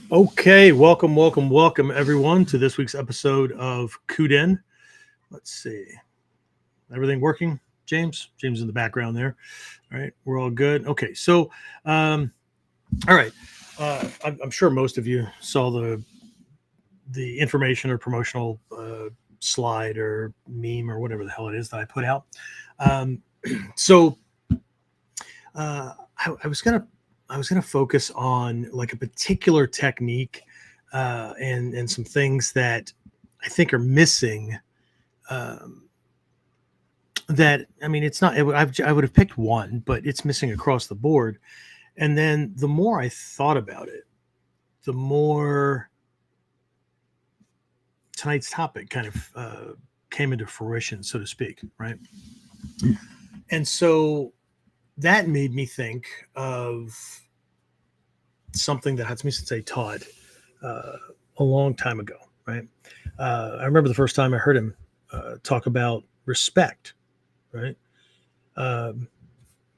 Okay, welcome everyone to this week's episode of KUDEN. Let's see, everything working? James in the background there. All right, we're all good. Okay, so all right, I'm sure most of you saw the information or promotional slide or meme or whatever the hell it is that I put out. Um, so I was gonna focus on like a particular technique and some things that I think are missing. Um, that I mean, it's not. I would have picked one, but it's missing across the board. And then the more I thought about it, the more tonight's topic kind of came into fruition, so to speak, right? And so that made me think of something that Hatsumi Sensei taught a long time ago, right? I remember the first time I heard him talk about respect, right? Um,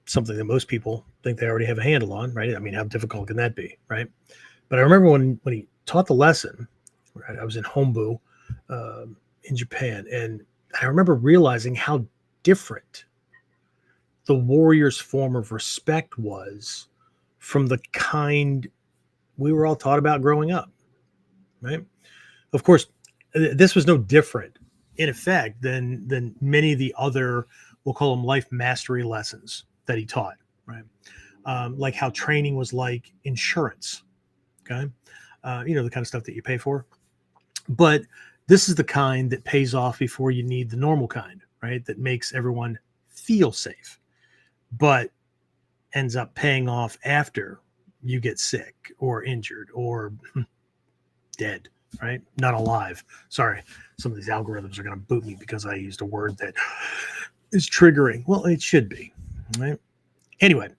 Something that most people think they already have a handle on, right? I mean, how difficult can that be, right? But I remember when he taught the lesson, right? I was in Hombu in Japan, and I remember realizing how different the warrior's form of respect was from the kind we were all taught about growing up, right? Of course, this was no different in effect than many of the other, we'll call them life mastery lessons that he taught, right? Like how training was like insurance, okay? The kind of stuff that you pay for. But this is the kind that pays off before you need the normal kind, right? That makes everyone feel safe, but ends up paying off after you get sick or injured or dead, right? Not alive. Sorry. Some of these algorithms are going to boot me because I used a word that is triggering. Well, it should be, right? Anyway,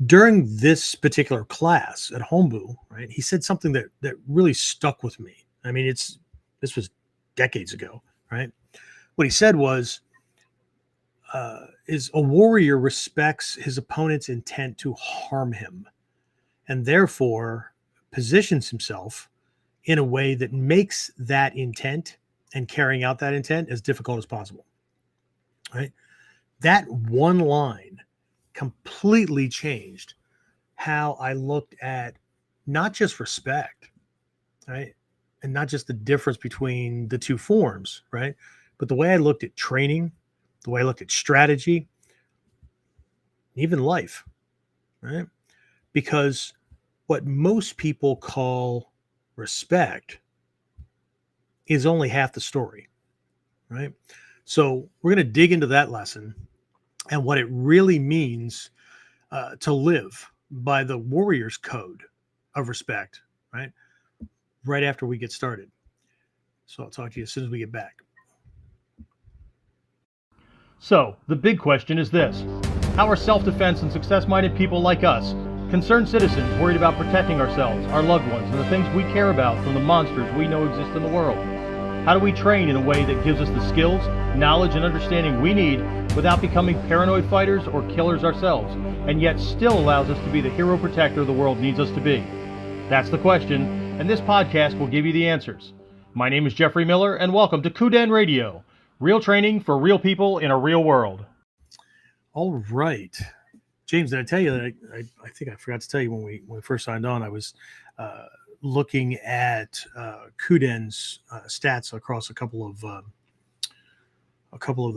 during this particular class at Hombu, right, he said something that really stuck with me. I mean, this was decades ago, right? What he said was, is a warrior respects his opponent's intent to harm him and therefore positions himself in a way that makes that intent and carrying out that intent as difficult as possible, right? That one line completely changed how I looked at not just respect, right? And not just the difference between the two forms, right? But the way I looked at training, the way I looked at strategy, even life, right? Because what most people call respect is only half the story, right? So we're going to dig into that lesson and what it really means to live by the warrior's code of respect, right? Right after we get started. So I'll talk to you as soon as we get back. So, the big question is this: how are self-defense and success-minded people like us, concerned citizens worried about protecting ourselves, our loved ones, and the things we care about from the monsters we know exist in the world? How do we train in a way that gives us the skills, knowledge, and understanding we need without becoming paranoid fighters or killers ourselves, and yet still allows us to be the hero protector the world needs us to be? That's the question, and this podcast will give you the answers. My name is Jeffrey Miller, and welcome to KUDEN Radio. Real training for real people in a real world. All right. James, did I tell you that I think I forgot to tell you when we first signed on, I was looking at KUDEN's stats across a couple of the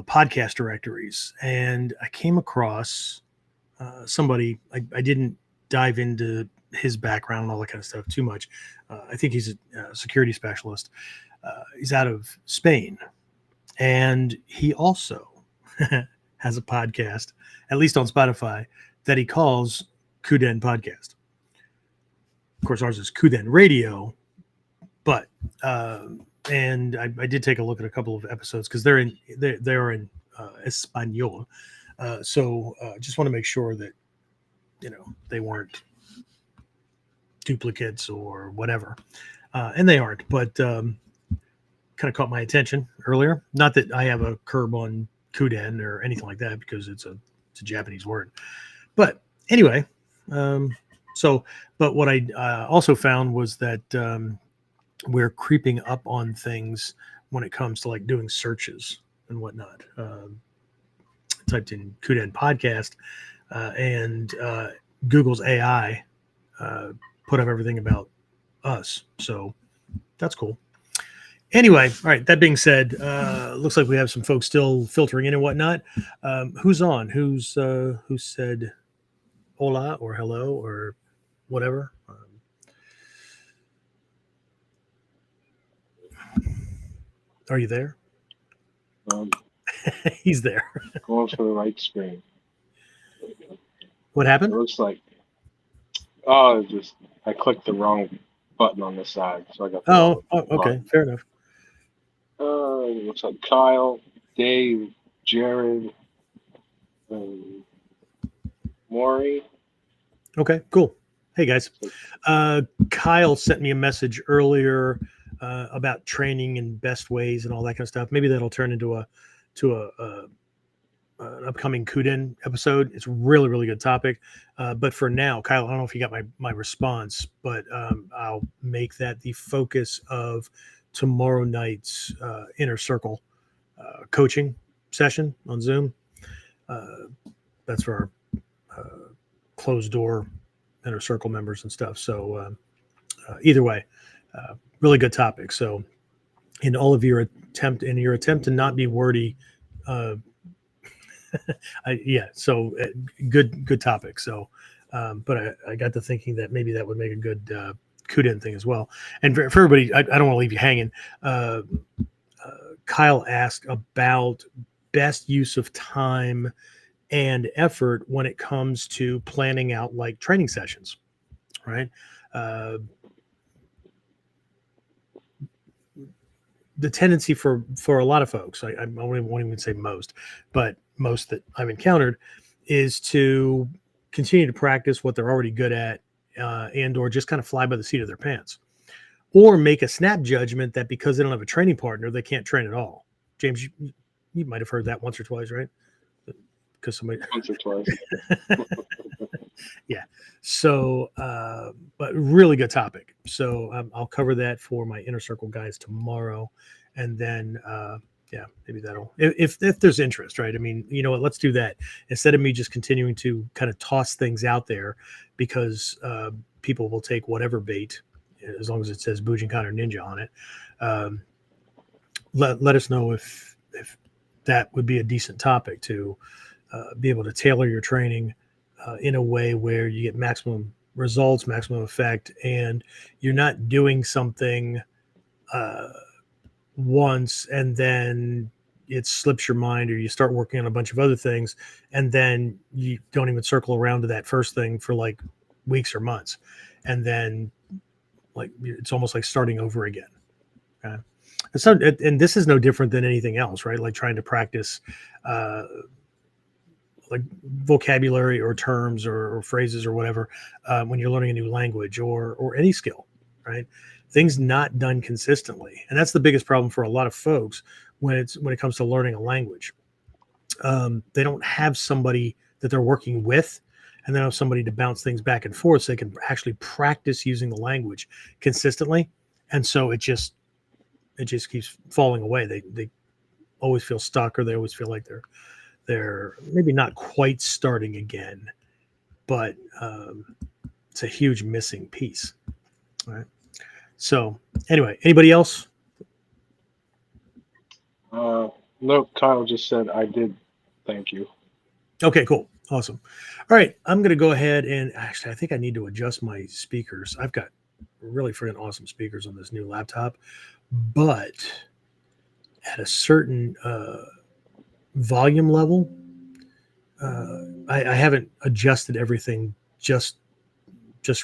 podcast directories, and I came across somebody. I didn't dive into his background and all that kind of stuff too much. I think he's a security specialist. He's out of Spain, and he also has a podcast, at least on Spotify, that he calls KUDEN Podcast. Of course, ours is KUDEN Radio, but and I did take a look at a couple of episodes because they're in Espanol. So just want to make sure that they weren't duplicates or whatever, and they aren't. But kind of caught my attention earlier. Not that I have a curb on KUDEN or anything like that because it's a Japanese word. But anyway, So, but what I also found was that we're creeping up on things when it comes to like doing searches and whatnot. Typed in KUDEN podcast, and Google's AI put up everything about us. So that's cool. Anyway, all right. That being said, looks like we have some folks still filtering in and whatnot. Who's on? Who said hola or hello or whatever? Are you there? He's there. Going for the right screen. What It happened? looks like I clicked the wrong button on the side, so I got. Oh, okay, fair enough. Looks like Kyle, Dave, Jared, Maury. Okay, cool. Hey guys, Kyle sent me a message earlier about training and best ways and all that kind of stuff. Maybe that'll turn into an upcoming KUDEN episode. It's a really, really good topic. But for now, Kyle, I don't know if you got my response, but I'll make that the focus of tomorrow night's inner circle coaching session on Zoom. That's for our closed door inner circle members and stuff. So either way, really good topic. So in all of your attempt to not be wordy, good topic. So, but I got to thinking that maybe that would make a good KUDEN thing as well. And for everybody, I don't want to leave you hanging. Kyle asked about best use of time and effort when it comes to planning out like training sessions, right? The tendency for a lot of folks, I won't even say most, but most that I've encountered, is to continue to practice what they're already good at, and or just kind of fly by the seat of their pants, or make a snap judgment that because they don't have a training partner, they can't train at all. James, you might have heard that once or twice, right? Because somebody Once or twice. Yeah. So, but really good topic. So I'll cover that for my inner circle guys tomorrow, and then maybe that'll if there's interest, right? I mean, you know what? Let's do that instead of me just continuing to kind of toss things out there, because people will take whatever bait as long as it says Bujinkan or Ninja on it. Let us know if that would be a decent topic to be able to tailor your training in a way where you get maximum results, maximum effect, and you're not doing something once and then it slips your mind, or you start working on a bunch of other things and then you don't even circle around to that first thing for like weeks or months, and then like it's almost like starting over again. Okay. And this is no different than anything else, right? Like trying to practice like vocabulary or terms or phrases or whatever when you're learning a new language or any skill, right? Things not done consistently, and that's the biggest problem for a lot of folks when it comes to learning a language. They don't have somebody that they're working with, and they don't have somebody to bounce things back and forth so they can actually practice using the language consistently. And so it just keeps falling away. They always feel stuck, or they always feel like they're maybe not quite starting again, but it's a huge missing piece. All right. So anyway, anybody else? No, Kyle just said I did. Thank you. Okay, cool. Awesome. All right. I'm going to go ahead and actually, I think I need to adjust my speakers. I've got really freaking awesome speakers on this new laptop, but at a certain volume level, I haven't adjusted everything just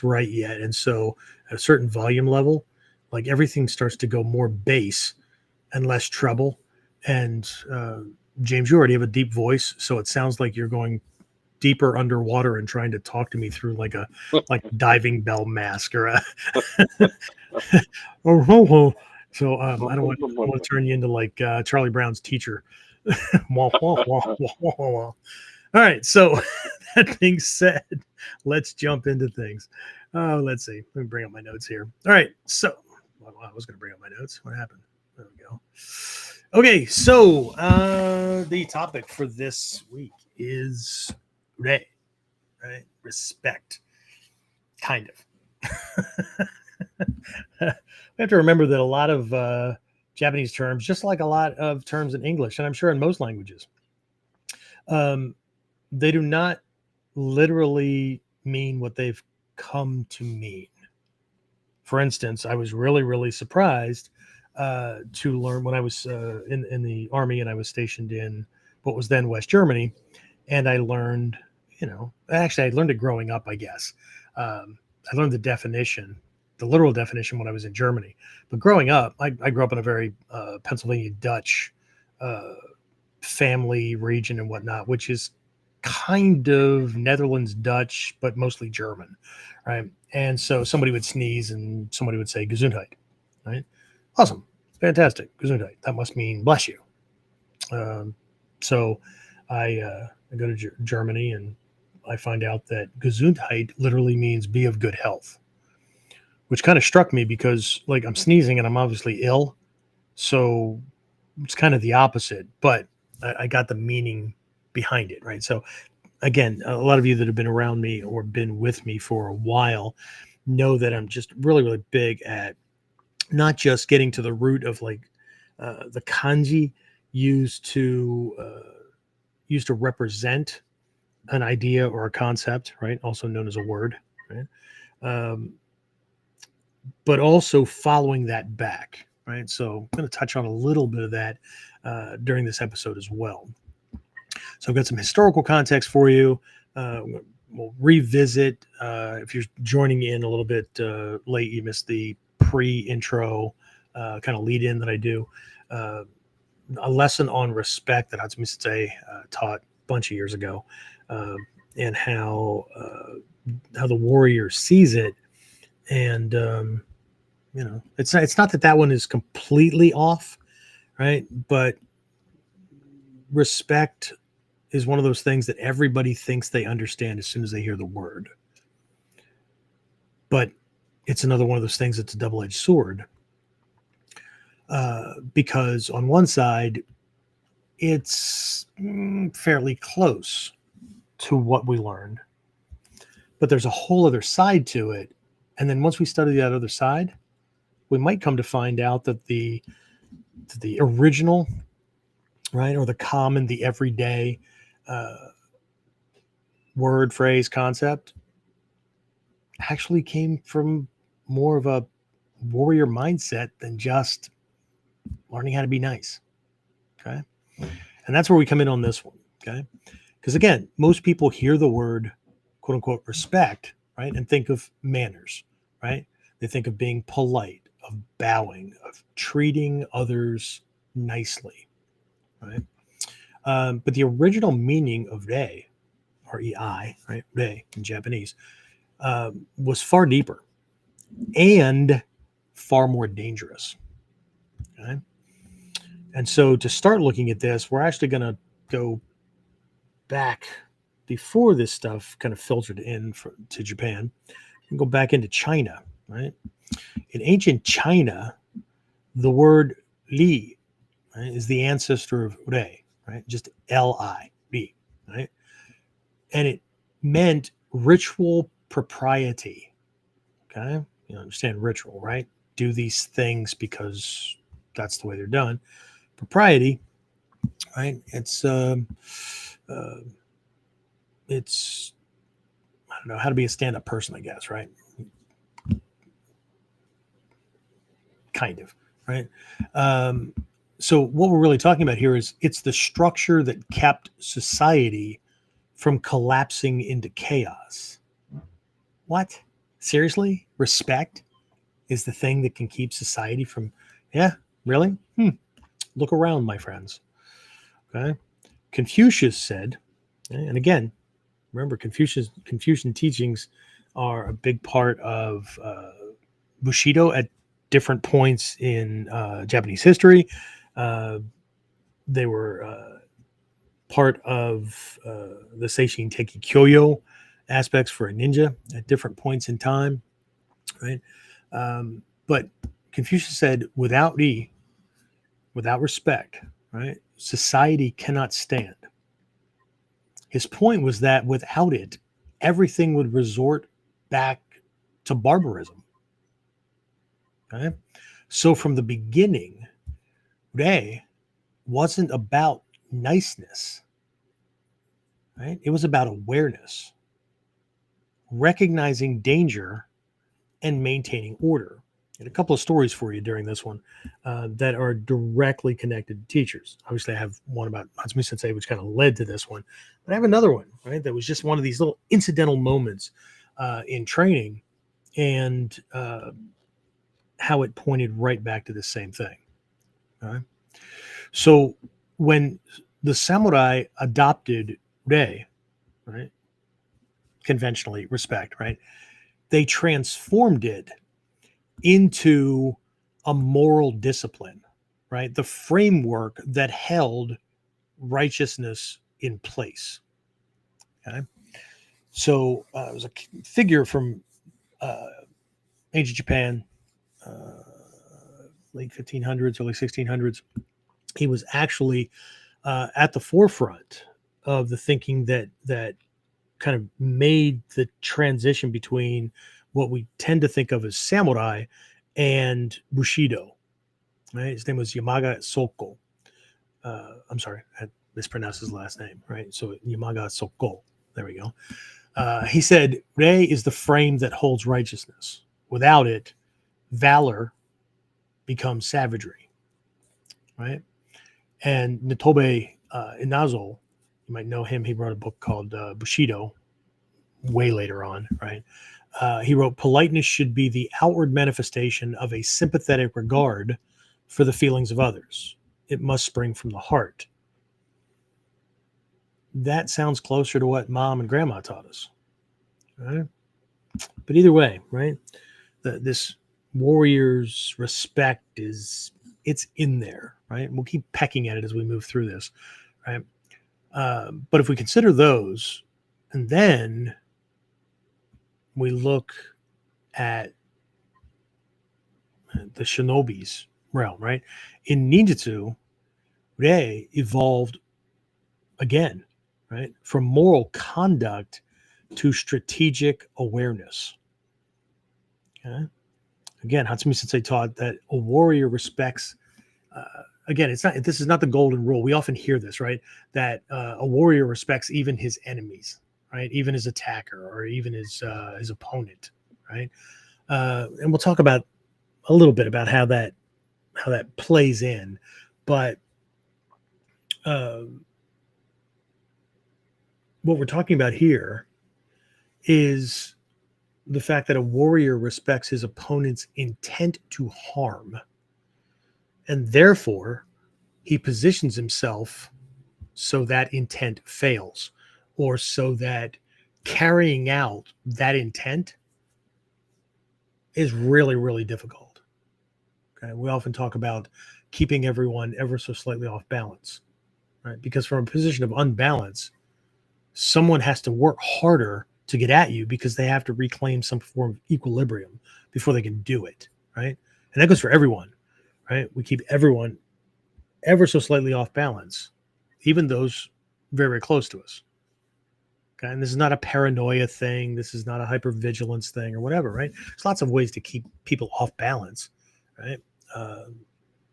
right yet. And so at a certain volume level, like everything starts to go more bass and less treble. And James, you already have a deep voice, so it sounds like you're going deeper underwater and trying to talk to me through like a diving bell mask or a so I don't want to turn you into like Charlie Brown's teacher. All right, so that being said, Let's jump into things. Let's see. Let me bring up my notes here. All right. So I was going to bring up my notes. What happened? There we go. Okay. So the topic for this week is right? Respect. Kind of. We have to remember that a lot of Japanese terms, just like a lot of terms in English, and I'm sure in most languages, they do not literally mean what they've come to mean. For instance, I was really, really surprised to learn when I was in the army and I was stationed in what was then West Germany, and I learned, actually I learned it growing up, I guess. I learned the literal definition when I was in Germany. But growing up, I grew up in a very Pennsylvania Dutch family region and whatnot, which is kind of Netherlands Dutch, but mostly German, right? And so somebody would sneeze and somebody would say Gesundheit, right? Awesome, fantastic, Gesundheit. That must mean bless you. So I go to Germany and I find out that Gesundheit literally means be of good health, which kind of struck me because like I'm sneezing and I'm obviously ill. So it's kind of the opposite, but I got the meaning behind it, right? So again, a lot of you that have been around me or been with me for a while know that I'm just really, really big at not just getting to the root of like the kanji used to represent an idea or a concept, right? Also known as a word, right? But also following that back, right? So I'm going to touch on a little bit of that during this episode as well. So I've got some historical context for you. We'll revisit. If you're joining in a little bit late, you missed the pre-intro kind of lead-in that I do. A lesson on respect that Hatsumi taught a bunch of years ago, and how the warrior sees it. And it's not that one is completely off, right? But respect is one of those things that everybody thinks they understand as soon as they hear the word. But it's another one of those things that's a double-edged sword. Because on one side, it's fairly close to what we learned. But there's a whole other side to it. And then once we study that other side, we might come to find out that the original, right, or the common, the everyday word, phrase, concept actually came from more of a warrior mindset than just learning how to be nice. Okay. And that's where we come in on this one. Okay. Because again, most people hear the word quote unquote respect, right, and think of manners, right? They think of being polite, of bowing, of treating others nicely, right? But the original meaning of rei, or ei, right, rei in Japanese, was far deeper and far more dangerous. Okay? And so to start looking at this, we're actually going to go back before this stuff kind of filtered in to Japan and go back into China, right? In ancient China, the word li, right, is the ancestor of rei, right? Just Li, li, right? And it meant ritual propriety. Okay, you understand ritual, right? Do these things because that's the way they're done. Propriety, right? It's I don't know how to be a stand-up person, I guess, right? Kind of, right? So what we're really talking about here is it's the structure that kept society from collapsing into chaos. What? Seriously? Respect is the thing that can keep society from, yeah, really? Look around, my friends. Okay. Confucius said, and again, remember Confucian teachings are a big part of Bushido at different points in Japanese history. They were part of the Seishin Teki Kyoyo aspects for a ninja at different points in time, right? But Confucius said, without respect, right, society cannot stand. His point was that without it, everything would resort back to barbarism. Okay? So from the beginning, Rei wasn't about niceness, right? It was about awareness, recognizing danger and maintaining order. And a couple of stories for you during this one that are directly connected to teachers. Obviously, I have one about Hatsumi Sensei, which kind of led to this one. But I have another one, right? That was just one of these little incidental moments in training, and how it pointed right back to the same thing. All right? So when the samurai adopted Rei, right, conventionally respect, right, they transformed it into a moral discipline, right? The framework that held righteousness in place. Okay. So it was a figure from ancient Japan, late 1500s, early 1600s. He was actually at the forefront of the thinking that kind of made the transition between what we tend to think of as samurai and Bushido. Right? His name was Yamaga Soko. I'm sorry, I mispronounced his last name. Right? So Yamaga Soko. There we go. He said, Rei is the frame that holds righteousness. Without it, valor becomes savagery. Right? And Nitobe Inazo, you might know him. He wrote a book called Bushido way later on, right? He wrote, politeness should be the outward manifestation of a sympathetic regard for the feelings of others. It must spring from the heart. That sounds closer to what mom and grandma taught us, right? But either way, right? This warrior's respect it's in there, right? We'll keep pecking at it as we move through this, right? But if we consider those, and then we look at the shinobi's realm, right? In ninjutsu, Rei evolved again, right? From moral conduct to strategic awareness. Okay? Again, Hatsumi Sensei taught that a warrior respects. Again, this is not the golden rule. We often hear this, right? That a warrior respects even his enemies, right? Even his attacker or even his opponent, right? And we'll talk about a little bit about how that plays in, but what we're talking about here is the fact that a warrior respects his opponent's intent to harm, and therefore he positions himself so that intent fails, or so that carrying out that intent is really, really difficult. Okay, we often talk about keeping everyone ever so slightly off balance, right? Because from a position of unbalance, someone has to work harder to get at you because they have to reclaim some form of equilibrium before they can do it, right? And that goes for everyone, right? We keep everyone ever so slightly off balance, even those very, very close to us. Okay, and this is not a paranoia thing. This is not a hypervigilance thing or whatever, right? There's lots of ways to keep people off balance, right?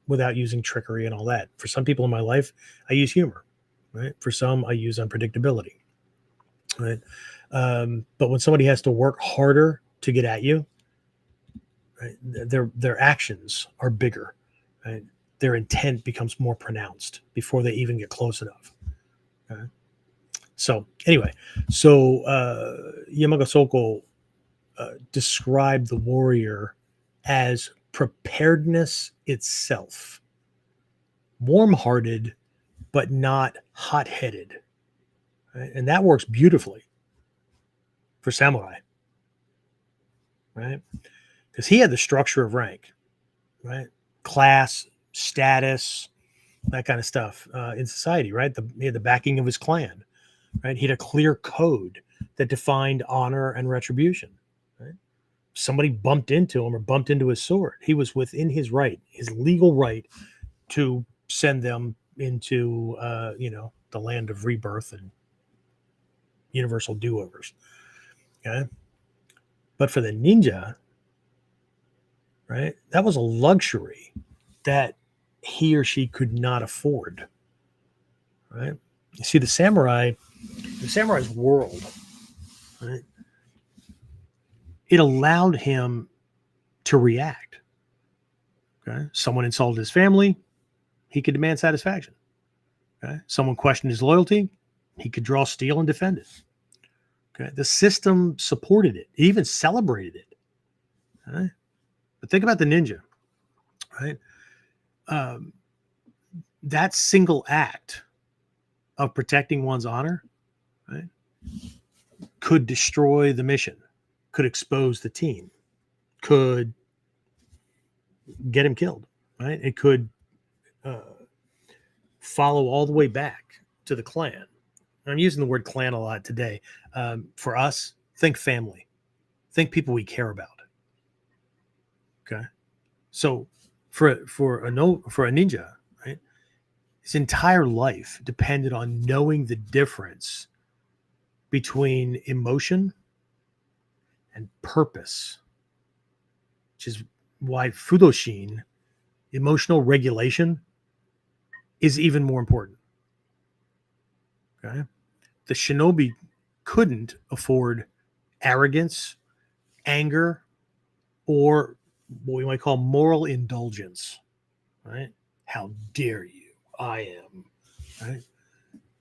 Without using trickery and all that. For some people in my life, I use humor, right? For some, I use unpredictability, right? But when somebody has to work harder to get at you, right, their actions are bigger, right? Their intent becomes more pronounced before they even get close enough. Okay? So anyway, Yamaga Soko described the warrior as preparedness itself, warm-hearted, but not hot-headed. Right? And that works beautifully for samurai, right? Because he had the structure of rank, right? Class, status, that kind of stuff in society, right? He had the backing of his clan, right? He had a clear code that defined honor and retribution. Right? Somebody bumped into him or bumped into his sword. He was within his right, his legal right, to send them into, the land of rebirth and universal do-overs. Okay. But for the ninja, right, that was a luxury that he or she could not afford. Right. You see, the samurai's world, right, it allowed him to react. Okay. Someone insulted his family, he could demand satisfaction. Okay. Someone questioned his loyalty, he could draw steel and defend it. Okay. The system supported it, it even celebrated it. Okay. But think about the ninja, right? That single act of protecting one's honor, right, could destroy the mission, could expose the team, could get him killed, right? It could follow all the way back to the clan. I'm using the word clan a lot today. For us, think family, think people we care about. Okay, so for a ninja, right, his entire life depended on knowing the difference between emotion and purpose, which is why Fudoshin, emotional regulation, is even more important. Okay, the shinobi couldn't afford arrogance, anger, or what we might call moral indulgence. Right? How dare you? I am. Right?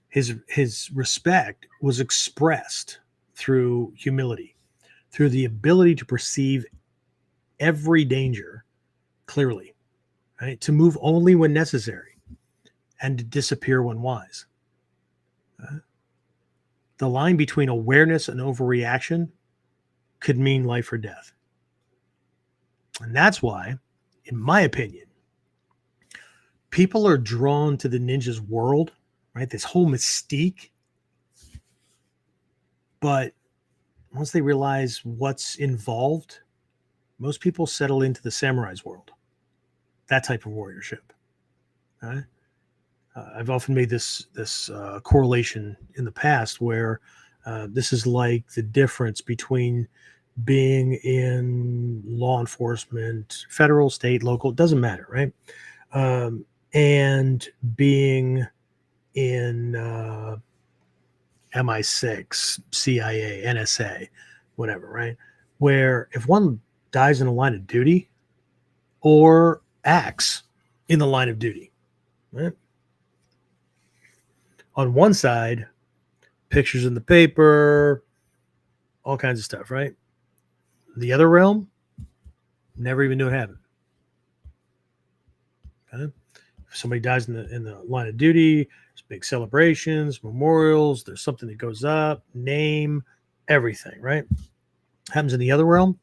His respect was expressed through humility, through the ability to perceive every danger clearly, right? To move only when necessary and to disappear when wise. The line between awareness and overreaction could mean life or death. And that's why, in my opinion, people are drawn to the ninja's world, right? This whole mystique. But once they realize what's involved, most people settle into the samurai's world, that type of warriorship. Right? I've often made this correlation in the past where this is like the difference between being in law enforcement, federal, state, local, it doesn't matter, right? And being in MI6, CIA, NSA, whatever, right? Where if one dies in the line of duty or acts in the line of duty, right? On one side, pictures in the paper, all kinds of stuff, right? The other realm, never even knew it happened. Okay? If somebody dies in the line of duty, there's big celebrations, memorials, there's something that goes up, name, everything, right? Happens in the other realm,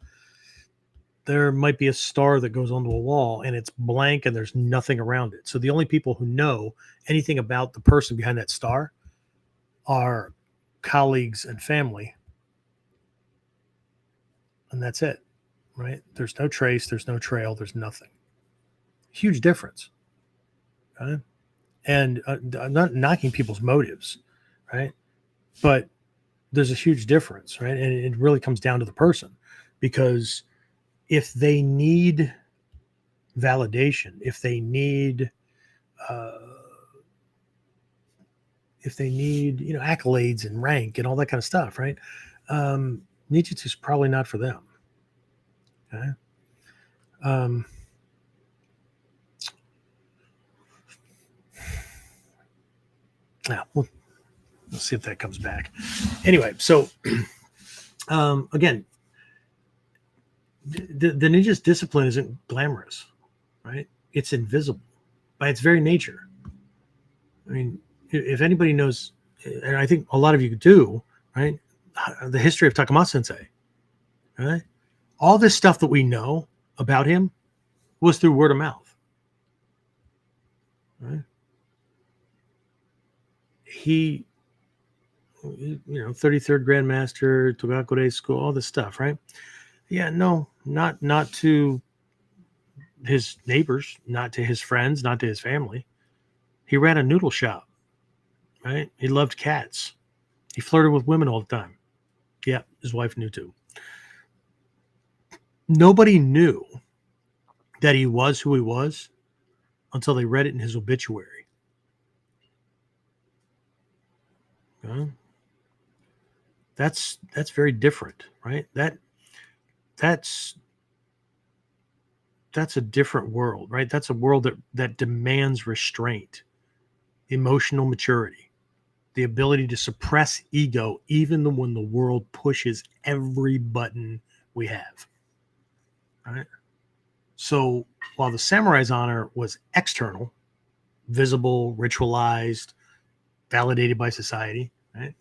there might be a star that goes onto a wall and it's blank and there's nothing around it. So the only people who know anything about the person behind that star are colleagues and family. And that's it, right? There's no trace, there's no trail, there's nothing. Huge difference. Okay? And I'm not knocking people's motives, right? But there's a huge difference, right? And it really comes down to the person, because if they need validation, if they need accolades and rank and all that kind of stuff, right? Ninjutsu is probably not for them. Okay. Now we'll see if that comes back. Anyway, so again, the ninja's discipline isn't glamorous, right? It's invisible by its very nature. I mean, if anybody knows, and I think a lot of you do, right? The history of Takama Sensei, right? All this stuff that we know about him was through word of mouth, right? He you know, 33rd Grandmaster, Togakure School, all this stuff, right? Yeah, no, not to his neighbors, not to his friends, not to his family. He ran a noodle shop, right? He loved cats. He flirted with women all the time. Yeah, his wife knew too. Nobody knew that he was who he was until they read it in his obituary. Okay? That's very different, right? That's a different world, right? That's a world that demands restraint, emotional maturity, the ability to suppress ego even when the world pushes every button we have. Right? So while the samurai's honor was external, visible, ritualized, validated by society, right?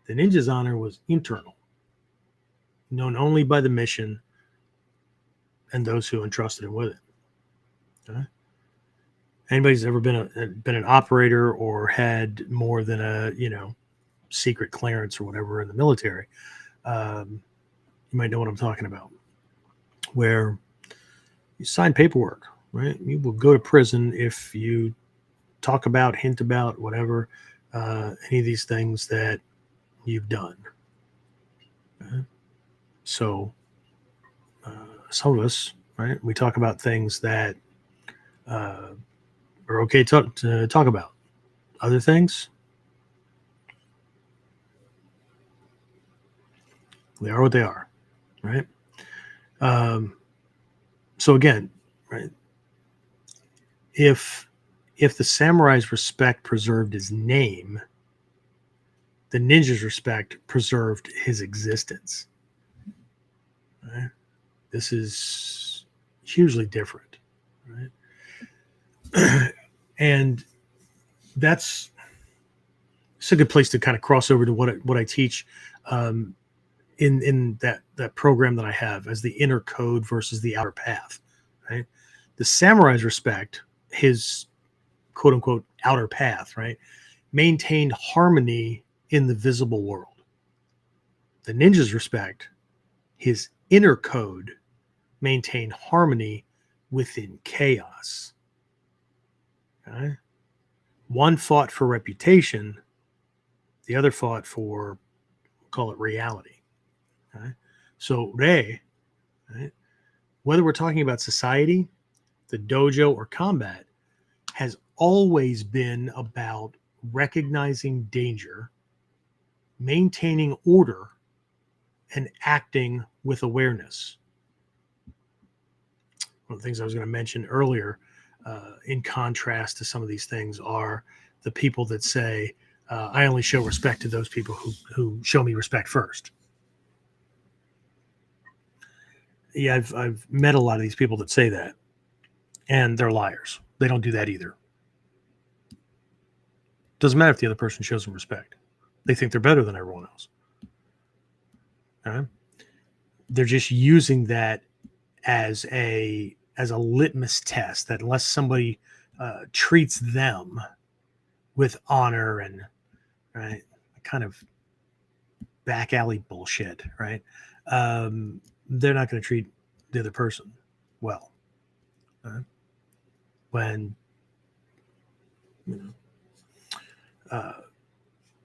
The ninja's honor was internal, known only by the mission and those who entrusted him with it. Okay? Anybody's ever been an operator or had more than a secret clearance or whatever in the military, you might know what I'm talking about. Where you sign paperwork, right? You will go to prison if you talk about, hint about, whatever, any of these things that you've done. Okay? So some of us, right, we talk about things that are okay to talk about. Other things, they are what they are, right? So again, right, if the samurai's respect preserved his name, the ninja's respect preserved his existence. Right? This is hugely different, right? And it's a good place to kind of cross over to what I teach in that program that I have as the inner code versus the outer path. Right? The samurai's respect, his quote unquote outer path, right, maintained harmony in the visible world. The ninja's respect, his inner code, maintained harmony within chaos. Okay? One fought for reputation, the other fought for, call it reality. Okay? So Rei, right, whether we're talking about society, the dojo, or combat, has always been about recognizing danger, maintaining order, and acting with awareness. One of the things I was going to mention earlier, in contrast to some of these things, are the people that say, I only show respect to those people who show me respect first. Yeah, I've met a lot of these people that say that, and they're liars. They don't do that either. Doesn't matter if the other person shows them respect. They think they're better than everyone else. Okay? They're just using that as a litmus test, that unless somebody treats them with honor and, right, kind of back alley bullshit, right, they're not going to treat the other person well. When,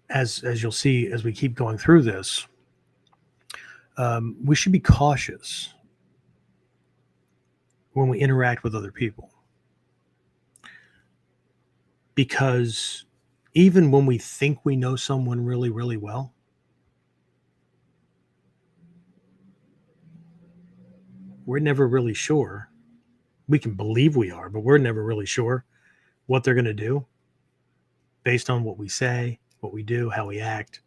as you'll see as we keep going through this, we should be cautious when we interact with other people, because even when we think we know someone really, really well, we're never really sure. We can believe we are, but we're never really sure what they're going to do based on what we say, what we do, how we act.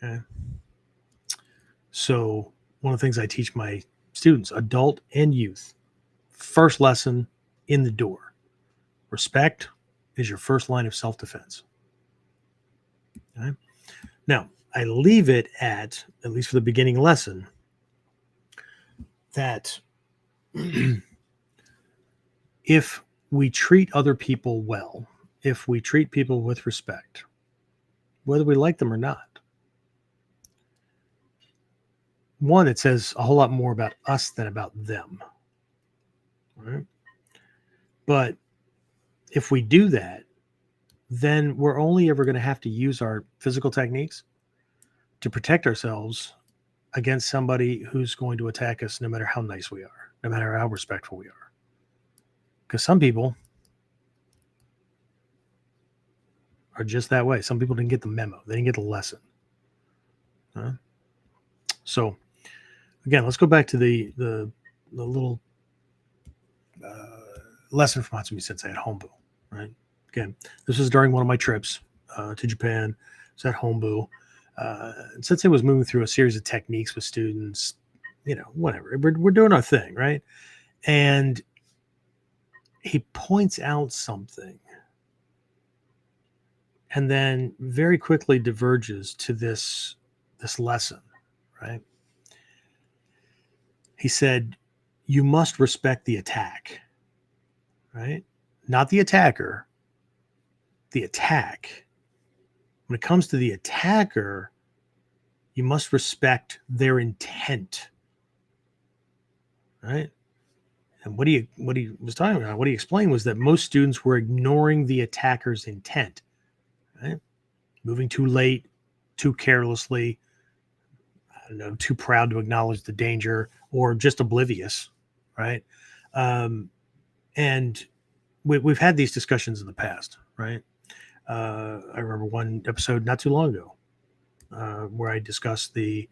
Okay? So one of the things I teach my students, adult and youth, first lesson in the door: respect is your first line of self-defense. Okay? Now, I leave it at least for the beginning lesson, that if we treat other people well, if we treat people with respect, whether we like them or not. One, it says a whole lot more about us than about them. Right? But if we do that, then we're only ever going to have to use our physical techniques to protect ourselves against somebody who's going to attack us, no matter how nice we are, no matter how respectful we are. Because some people are just that way. Some people didn't get the memo. They didn't get the lesson. So again, let's go back to the little lesson from Hatsumi Sensei at Hombu, right? Again, this was during one of my trips to Japan. It's at Hombu. And Sensei was moving through a series of techniques with students, whatever. We're doing our thing, right? And he points out something and then very quickly diverges to this lesson, right? He said, you must respect the attack, right? Not the attacker, the attack. When it comes to the attacker, you must respect their intent, right? And what he was talking about, what he explained was that most students were ignoring the attacker's intent, right? Moving too late, too carelessly, I don't know, too proud to acknowledge the danger, or just oblivious, right? And we've had these discussions in the past, right? I remember one episode not too long ago where I discussed the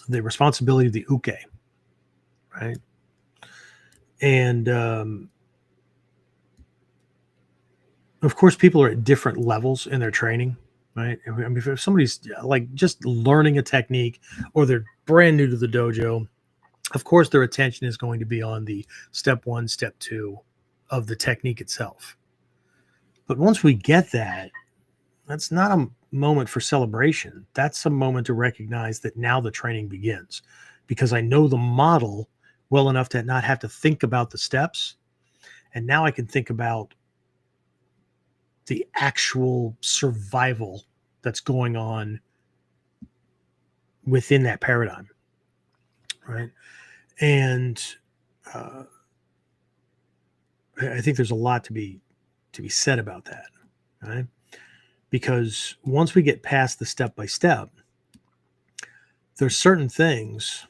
responsibility of the uke, right? And of course, people are at different levels in their training, right? I mean, if somebody's like just learning a technique or they're brand new to the dojo, of course, their attention is going to be on the step 1, step 2 of the technique itself. But once we get that, that's not a moment for celebration. That's a moment to recognize that now the training begins, because I know the model well enough to not have to think about the steps. And now I can think about the actual survival that's going on within that paradigm, right? And I think there's a lot to be said about that, right? Because once we get past the step by step, there's certain things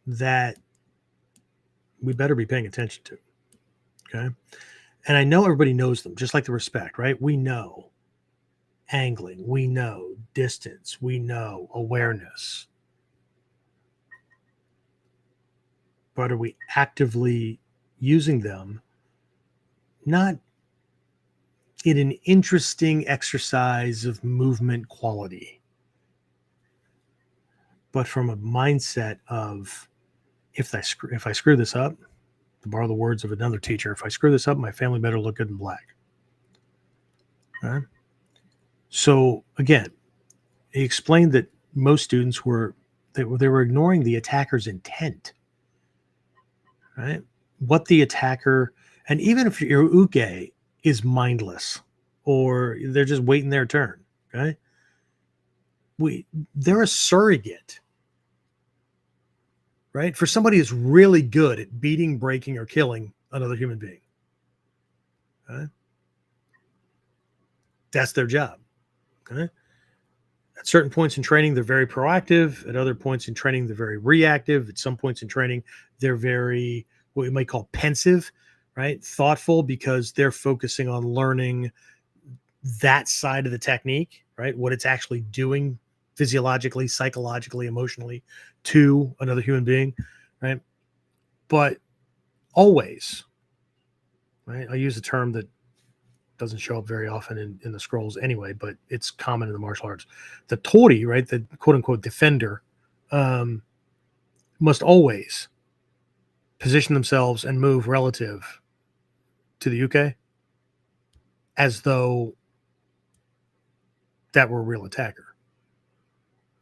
that we better be paying attention to, okay? And I know everybody knows them, just like the respect, right? We know angling, we know distance, we know awareness. But are we actively using them, not in an interesting exercise of movement quality, but from a mindset of, if I screw this up, to borrow the words of another teacher, if I screw this up, my family better look good in black. Right? So again, he explained that most students were ignoring the attacker's intent. Right? What the attacker, and even if your uke is mindless or they're just waiting their turn, okay? They're a surrogate, right? For somebody who's really good at beating, breaking, or killing another human being. Okay? That's their job. Okay? At certain points in training, they're very proactive. At other points in training, they're very reactive. At some points in training, they're very, what we might call pensive, right? Thoughtful, because they're focusing on learning that side of the technique, right? What it's actually doing physiologically, psychologically, emotionally to another human being, right? But always, right? I use a term that doesn't show up very often in the scrolls anyway, but it's common in the martial arts. The tori, right? The quote unquote defender, must always position themselves and move relative to the uke as though that were a real attacker,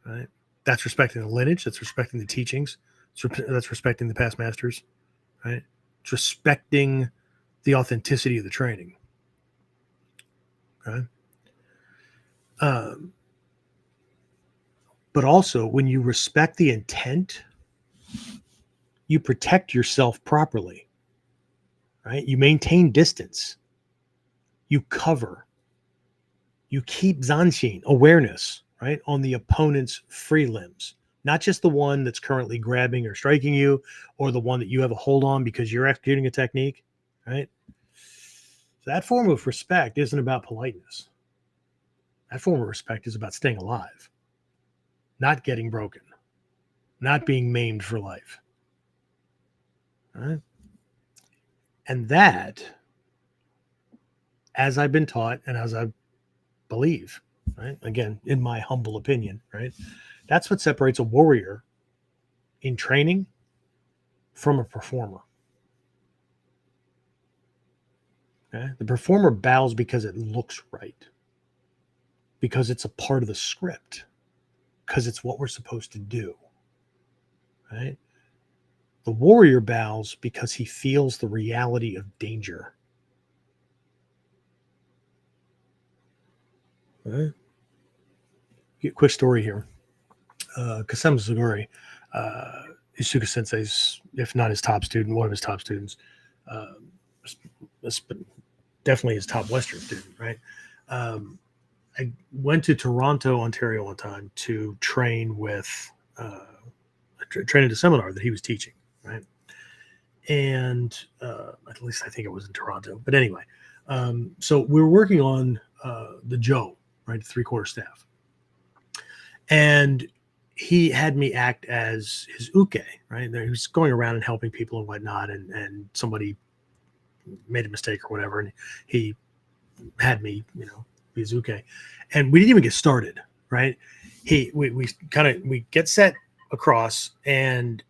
right? That's respecting the lineage. That's respecting the teachings. That's respecting the past masters, right? It's respecting the authenticity of the training. Okay. Um, but also, when you respect the intent, you protect yourself properly, right? You maintain distance, you cover, you keep zanshin, awareness, right, on the opponent's free limbs, not just the one that's currently grabbing or striking you, or the one that you have a hold on because you're executing a technique, right? So that form of respect isn't about politeness. That form of respect is about staying alive, not getting broken, not being maimed for life. Right? And that, as I've been taught and as I believe, right? Again, in my humble opinion, right? That's what separates a warrior in training from a performer. Okay? The performer bows because it looks right, because it's a part of the script, because it's what we're supposed to do. Right? The warrior bows because he feels the reality of danger. Right? Quick story here. Kasem Zaguri, Isuka Sensei's, if not his top student, one of his top students, uh, definitely his top Western student, right? I went to Toronto, Ontario one time to train with, train at a seminar that he was teaching, right? And at least I think it was in Toronto. But anyway, so we were working on the Joe, right, the 3/4 staff. And he had me act as his uke, right? He was going around and helping people and whatnot, and somebody made a mistake or whatever, and he had me, be his uke. And we didn't even get started, right? We get set across, and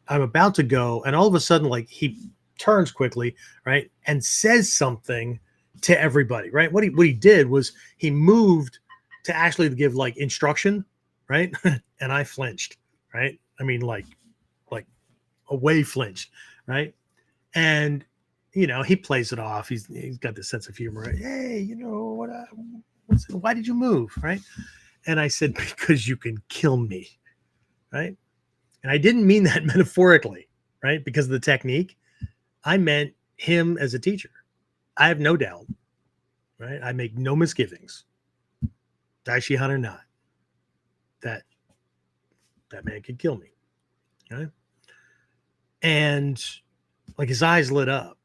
I'm about to go, and all of a sudden, like, he turns quickly, right, and says something to everybody, right? What he did was he moved to actually give like instruction, right? And I flinched, right? I mean, like away flinched, right? And he plays it off. He's got this sense of humor. Right? Hey, why did you move, right? And I said, because you can kill me, right? And I didn't mean that metaphorically, right? Because of the technique. I meant him as a teacher. I have no doubt, right? I make no misgivings, Dai-Shihan or not, that man could kill me, right? And like his eyes lit up,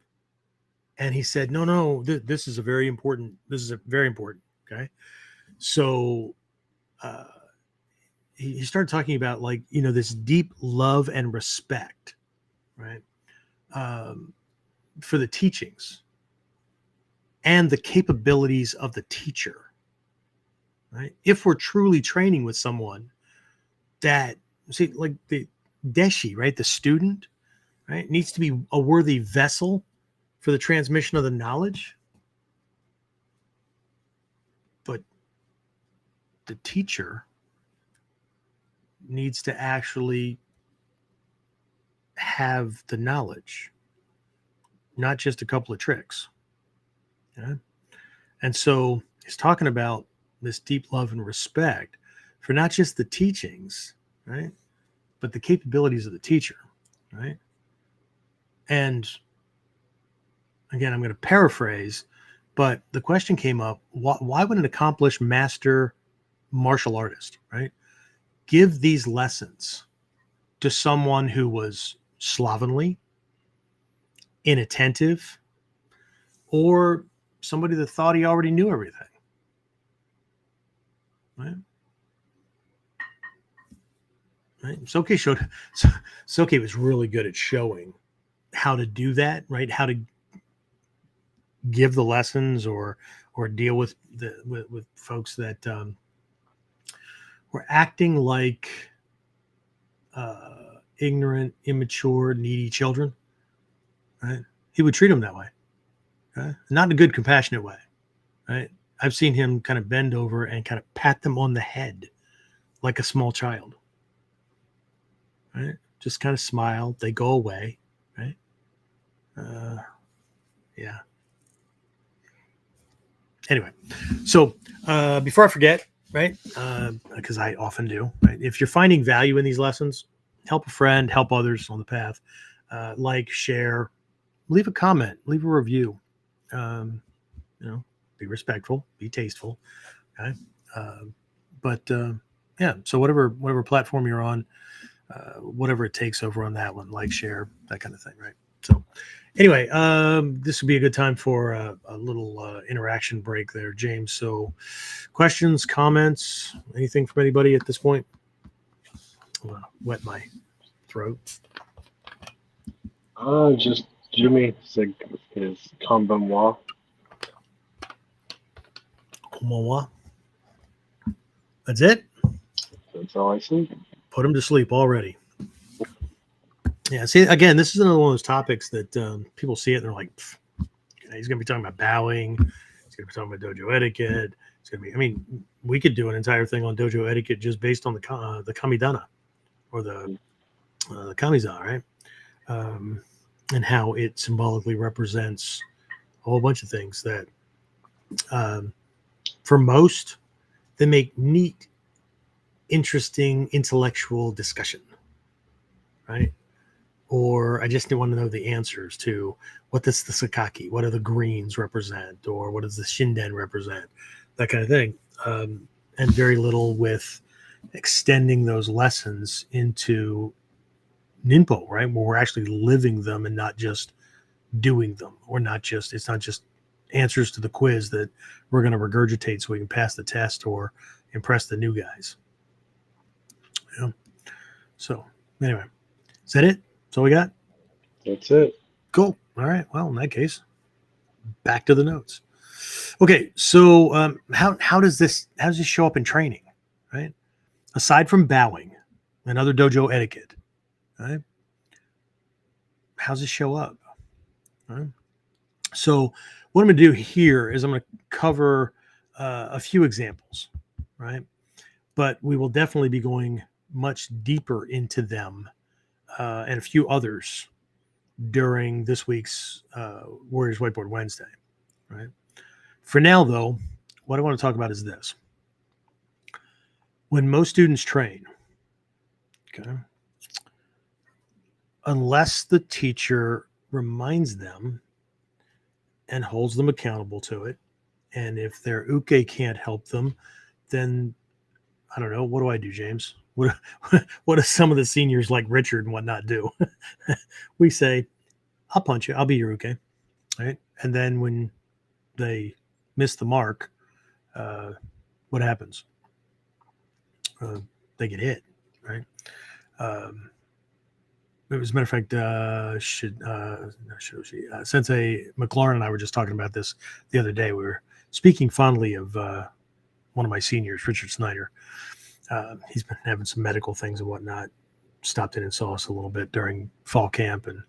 and he said, "No, this is very important. Okay." So he started talking about, like, this deep love and respect, right, for the teachings and the capabilities of the teacher, right? If we're truly training with someone that, see, like the deshi, right, the student, right, needs to be a worthy vessel for the transmission of the knowledge, but the teacher needs to actually have the knowledge, not just a couple of tricks. Yeah? And so he's talking about this deep love and respect for not just the teachings, right, but the capabilities of the teacher, right? And again, I'm going to paraphrase, but the question came up: why would an accomplished master martial artist, right, give these lessons to someone who was slovenly, inattentive, or somebody that thought he already knew everything? Right? Right? Soke was really good at showing how to do that, right? How to give the lessons or deal with with folks that were acting like ignorant, immature, needy children. Right? He would treat them that way, right? Not in a good, compassionate way. Right? I've seen him kind of bend over and kind of pat them on the head like a small child. Right? Just kind of smile. They go away. Right? Yeah. Anyway, so before I forget, right, because I often do, right, if you're finding value in these lessons, help a friend, help others on the path, like, share, leave a comment, leave a review, be respectful, be tasteful. Okay. But yeah, so whatever platform you're on, whatever it takes over on that one, like, share, that kind of thing, right? So anyway, this would be a good time for a little interaction break there, James. So questions, comments, anything from anybody at this point? Wet my throat. Just Jimmy said his konbanwa. Kumawa. That's it. That's all I see. Put him to sleep already. Yeah. See, again, this is another one of those topics that people see it and they're like, he's going to be talking about bowing. He's going to be talking about dojo etiquette. It's going to be. I mean, we could do an entire thing on dojo etiquette just based on the kamidana or the kamiza, right? And how it symbolically represents a whole bunch of things that, for most, they make neat, interesting intellectual discussion, right? Or I just want to know the answers to what does the sakaki, what do the greens represent, or what does the shinden represent, that kind of thing. And very little with extending those lessons into ninpo, right? Where we're actually living them and not just doing them, or it's not just answers to the quiz that we're going to regurgitate so we can pass the test or impress the new guys. Yeah. So anyway, is that it? That's all we got? That's it. Cool. All right. Well, in that case, back to the notes. Okay. So how does this show up in training, right? Aside from bowing and other dojo etiquette, right? How does this show up? Right? So what I'm going to do here is I'm going to cover a few examples, right? But we will definitely be going much deeper into them and a few others during this week's Warriors Whiteboard Wednesday, right? For now, though, what I want to talk about is this. When most students train, okay, unless the teacher reminds them and holds them accountable to it, and if their uke can't help them, then I don't know. What do I do, James? What do some of the seniors like Richard and whatnot do? We say, I'll punch you. I'll be your uke. Right. And then when they miss the mark, what happens? They get hit. Right. It was, a matter of fact, Sensei McLaurin and I were just talking about this the other day. We were speaking fondly of one of my seniors, Richard Snyder. He's been having some medical things and whatnot. Stopped in and saw us a little bit during fall camp, and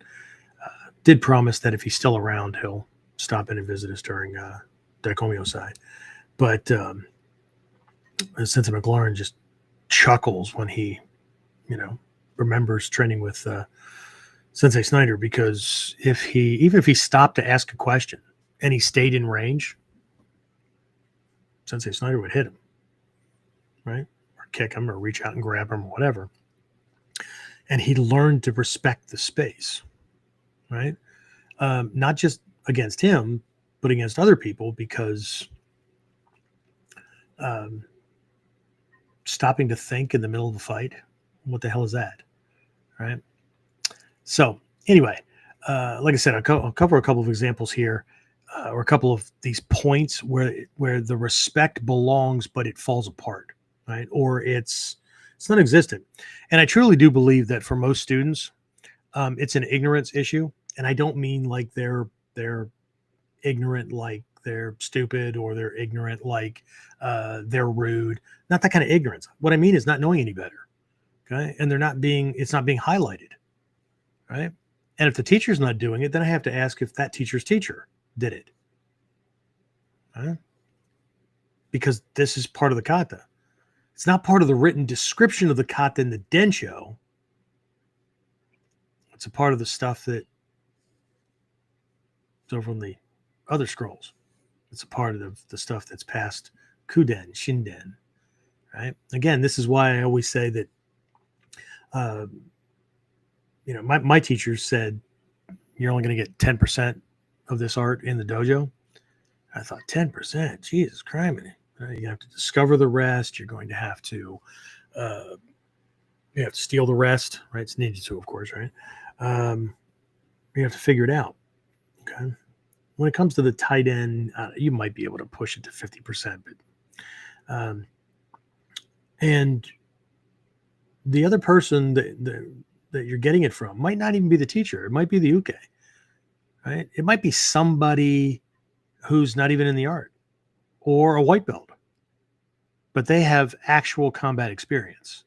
did promise that if he's still around, he'll stop in and visit us during Daikomyo side. But Sensei McLaurin just chuckles when he, remembers training with Sensei Snyder, because even if he stopped to ask a question and he stayed in range, Sensei Snyder would hit him, right? Or kick him or reach out and grab him or whatever. And he learned to respect the space, right? Not just against him, but against other people, because stopping to think in the middle of the fight, what the hell is that? Right. So anyway, like I said, I'll cover a couple of examples here, or a couple of these points where the respect belongs, but it falls apart, right? Or it's non-existent. And I truly do believe that for most students, it's an ignorance issue. And I don't mean like they're ignorant, like they're stupid, or they're ignorant, like they're rude. Not that kind of ignorance. What I mean is not knowing any better. Okay. And it's not being highlighted. Right. And if the teacher's not doing it, then I have to ask if that teacher's teacher did it. Right? Because this is part of the kata. It's not part of the written description of the kata in the densho. It's a part of the stuff that is over on the other scrolls. It's a part of the stuff that's past KUDEN, Shinden, right? Again, this is why I always say that, my teachers said, you're only going to get 10% of this art in the dojo. I thought 10%, Jesus Christ. You have to discover the rest. You're going to have to, steal the rest, right? It's ninjutsu, of course, right? You have to figure it out. Okay. When it comes to the tight end, you might be able to push it to 50%, but and the other person that you're getting it from might not even be the teacher. It might be the uke, right? It might be somebody who's not even in the art, or a white belt, but they have actual combat experience.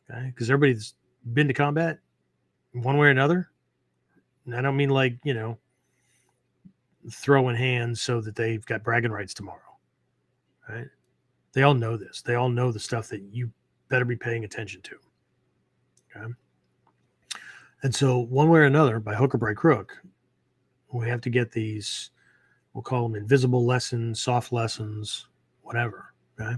Okay, because everybody's been to combat one way or another. And I don't mean like, throwing hands so that they've got bragging rights tomorrow, right? They all know this. They all know the stuff that you better be paying attention to. Okay. And so one way or another, by hook or by crook, we have to get these, we'll call them invisible lessons, soft lessons, whatever. Okay.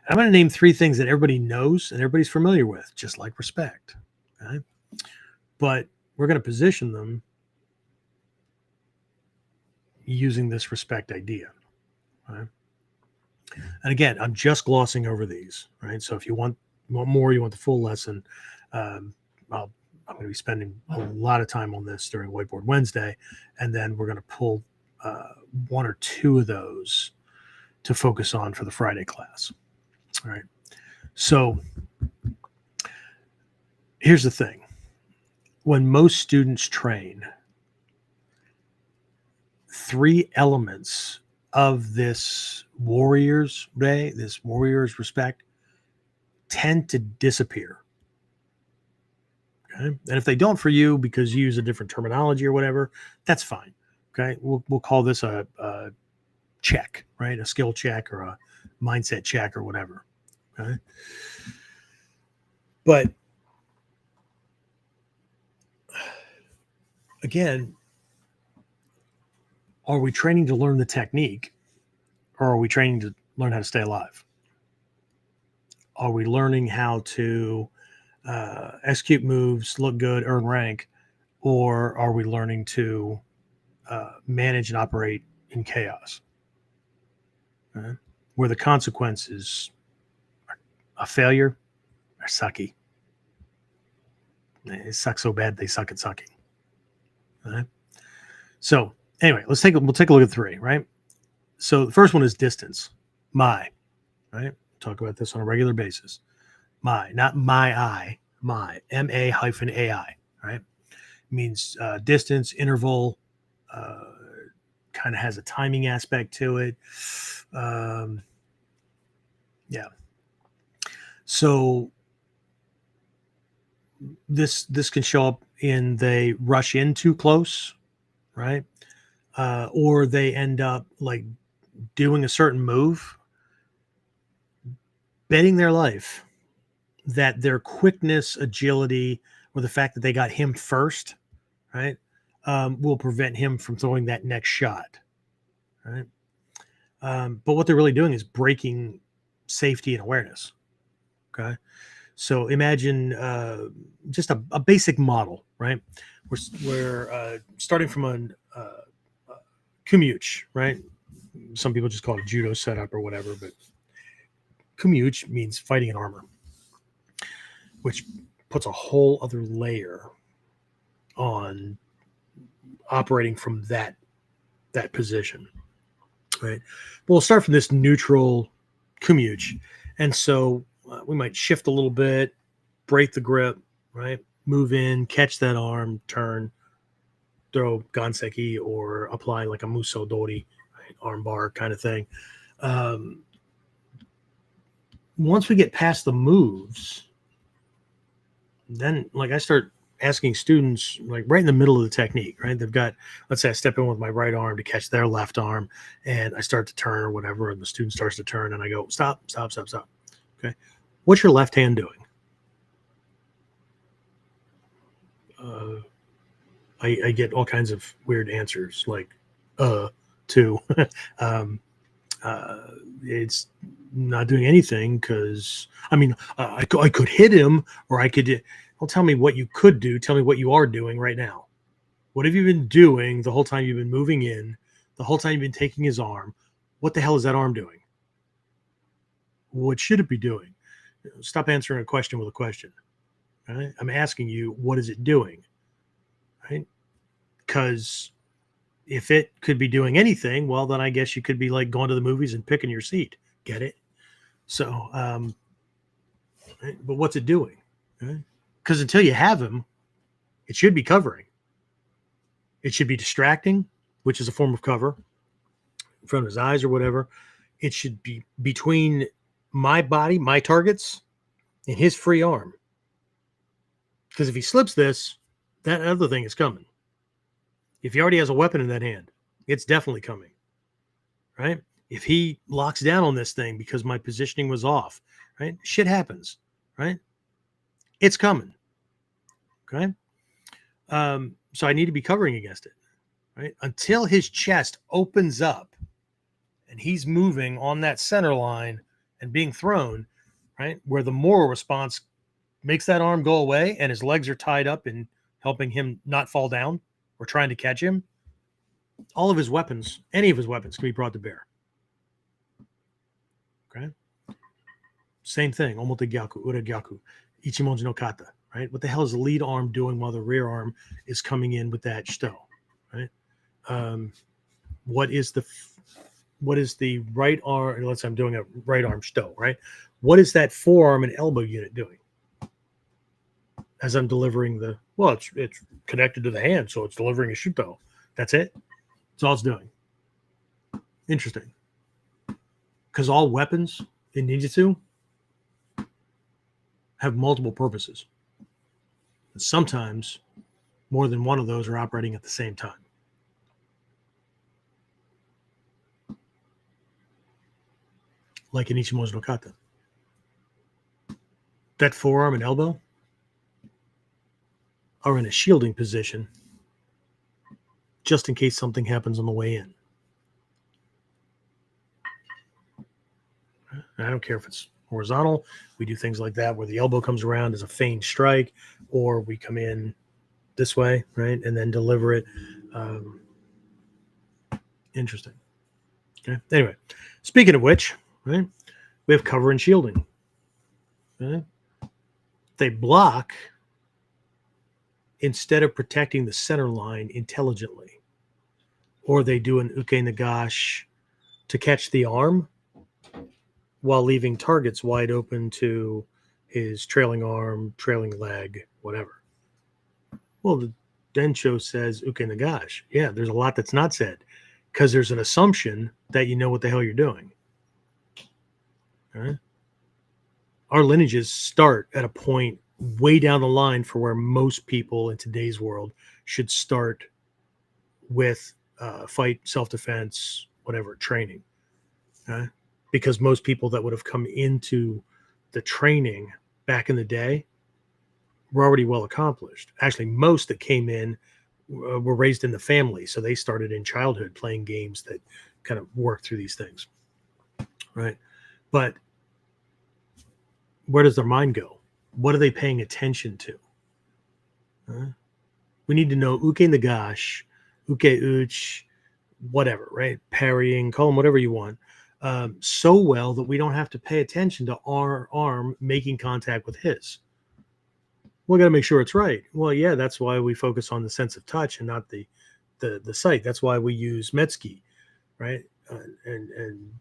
I'm going to name 3 things that everybody knows and everybody's familiar with, just like respect. Okay. But we're going to position them using this respect idea. Right? And again, I'm just glossing over these, right? So if you want more, you want the full lesson, I'm going to be spending a lot of time on this during Whiteboard Wednesday, and then we're going to pull 1 or 2 of those to focus on for the Friday class. All right. So here's the thing. When most students train, 3 elements of this warrior's way, this warrior's respect, tend to disappear. Okay. And if they don't for you because you use a different terminology or whatever, that's fine. Okay. We'll call this a check, right? A skill check or a mindset check or whatever. Okay. But again, are we training to learn the technique, or are we training to learn how to stay alive? Are we learning how to execute moves, look good, earn rank, or are we learning to manage and operate in chaos, right? Where the consequences are a failure are sucky. They suck so bad they suck at sucking. Right? So anyway, we'll take a look at 3, right? So the first one is distance. Right? Talk about this on a regular basis. Not my eye, MA-AI, right? Means distance, interval, kind of has a timing aspect to it. Yeah. So this can show up in they rush in too close, right? Or they end up like doing a certain move, betting their life that their quickness, agility, or the fact that they got him first, right, will prevent him from throwing that next shot, right? But what they're really doing is breaking safety and awareness. Okay. So imagine just a basic model, right? We're starting from a kumyuch, right? Some people just call it judo setup or whatever, but kumyuch means fighting in armor, which puts a whole other layer on operating from that position, right? But we'll start from this neutral kumyuch, and so we might shift a little bit, break the grip, right? Move in, catch that arm, turn, throw ganseki, or apply like a muso dori, right? Arm bar kind of thing. Once we get past the moves, then like I start asking students, like right in the middle of the technique, right? They've got, let's say I step in with my right arm to catch their left arm, and I start to turn or whatever, and the student starts to turn, and I go, stop. Okay. What's your left hand doing? I get all kinds of weird answers like, to it's not doing anything because I could hit him, or I could. Well, tell me what you could do. Tell me what you are doing right now. What have you been doing the whole time you've been moving in? The whole time you've been taking his arm. What the hell is that arm doing? What should it be doing? Stop answering a question with a question. Right? I'm asking you, what is it doing? Right? Because if it could be doing anything, well, then I guess you could be like going to the movies and picking your seat. Get it? So, right? But what's it doing? Because until you have him, it should be covering. It should be distracting, which is a form of cover in front of his eyes or whatever. It should be between my body, my targets, and his free arm. Because if he slips this, that other thing is coming. If he already has a weapon in that hand, it's definitely coming, right? If he locks down on this thing because my positioning was off, right? Shit happens, right? It's coming, okay? So I need to be covering against it, right? Until his chest opens up and he's moving on that center line and being thrown, right? Where the moral response makes that arm go away and his legs are tied up and helping him not fall down or trying to catch him. All of his weapons, any of his weapons can be brought to bear. Okay. Same thing. Omote gyaku, ura gyaku, ichimonji no kata, right? What the hell is the lead arm doing while the rear arm is coming in with that shito, right? What is the right arm? Let's say I'm doing a right arm shito, right? What is that forearm and elbow unit doing? As I'm delivering it's connected to the hand, so it's delivering a shito. That's it. That's all it's doing. Interesting. Because all weapons in ninjutsu have multiple purposes. And sometimes more than one of those are operating at the same time. Like in Ichimonji no Kata. That forearm and elbow are in a shielding position just in case something happens on the way in. I don't care if it's horizontal. We do things like that where the elbow comes around as a feigned strike, or we come in this way, right, and then deliver it. Interesting. Okay. Anyway, speaking of which, right, we have cover and shielding. Okay? They block instead of protecting the center line intelligently, or they do an uke nagash to catch the arm while leaving targets wide open to his trailing arm, trailing leg, whatever. Well, the Densho says uke nagash. Yeah, there's a lot that's not said because there's an assumption that you know what the hell you're doing. All right? Our lineages start at a point way down the line for where most people in today's world should start with fight, self-defense, whatever, training. Okay? Because most people that would have come into the training back in the day were already well accomplished. Actually, most that came in were raised in the family, so they started in childhood playing games that kind of work through these things, right? But where does their mind go? What are they paying attention to? We need to know uke nagash, uke uch, whatever, right? Parrying, call them whatever you want, so well that we don't have to pay attention to our arm making contact with his. We got to make sure it's right. Well, yeah, that's why we focus on the sense of touch and not the sight. That's why we use Metsuki, right? And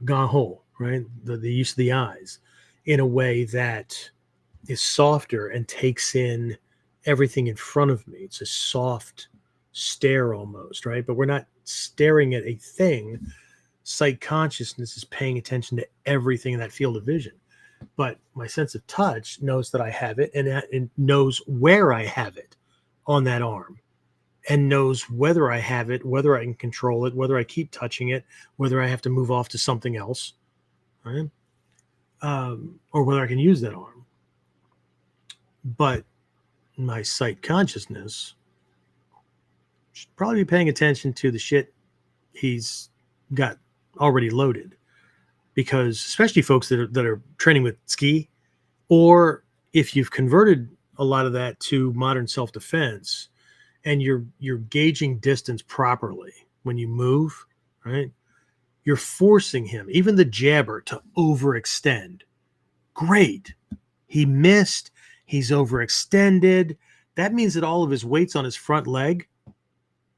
Ganho, right? The use of the eyes in a way that is softer and takes in everything in front of me. It's a soft stare almost, right? But we're not staring at a thing. Sight consciousness is paying attention to everything in that field of vision. But my sense of touch knows that I have it, and it knows where I have it on that arm, and knows whether I have it, whether I can control it, whether I keep touching it, whether I have to move off to something else, right? Or whether I can use that arm. But my sight consciousness should probably be paying attention to the shit he's got already loaded, because especially folks that are training with ski, or if you've converted a lot of that to modern self-defense and you're gauging distance properly when you move, right? You're forcing him, even the jabber, to overextend. Great. He missed. He's overextended. That means that all of his weight's on his front leg,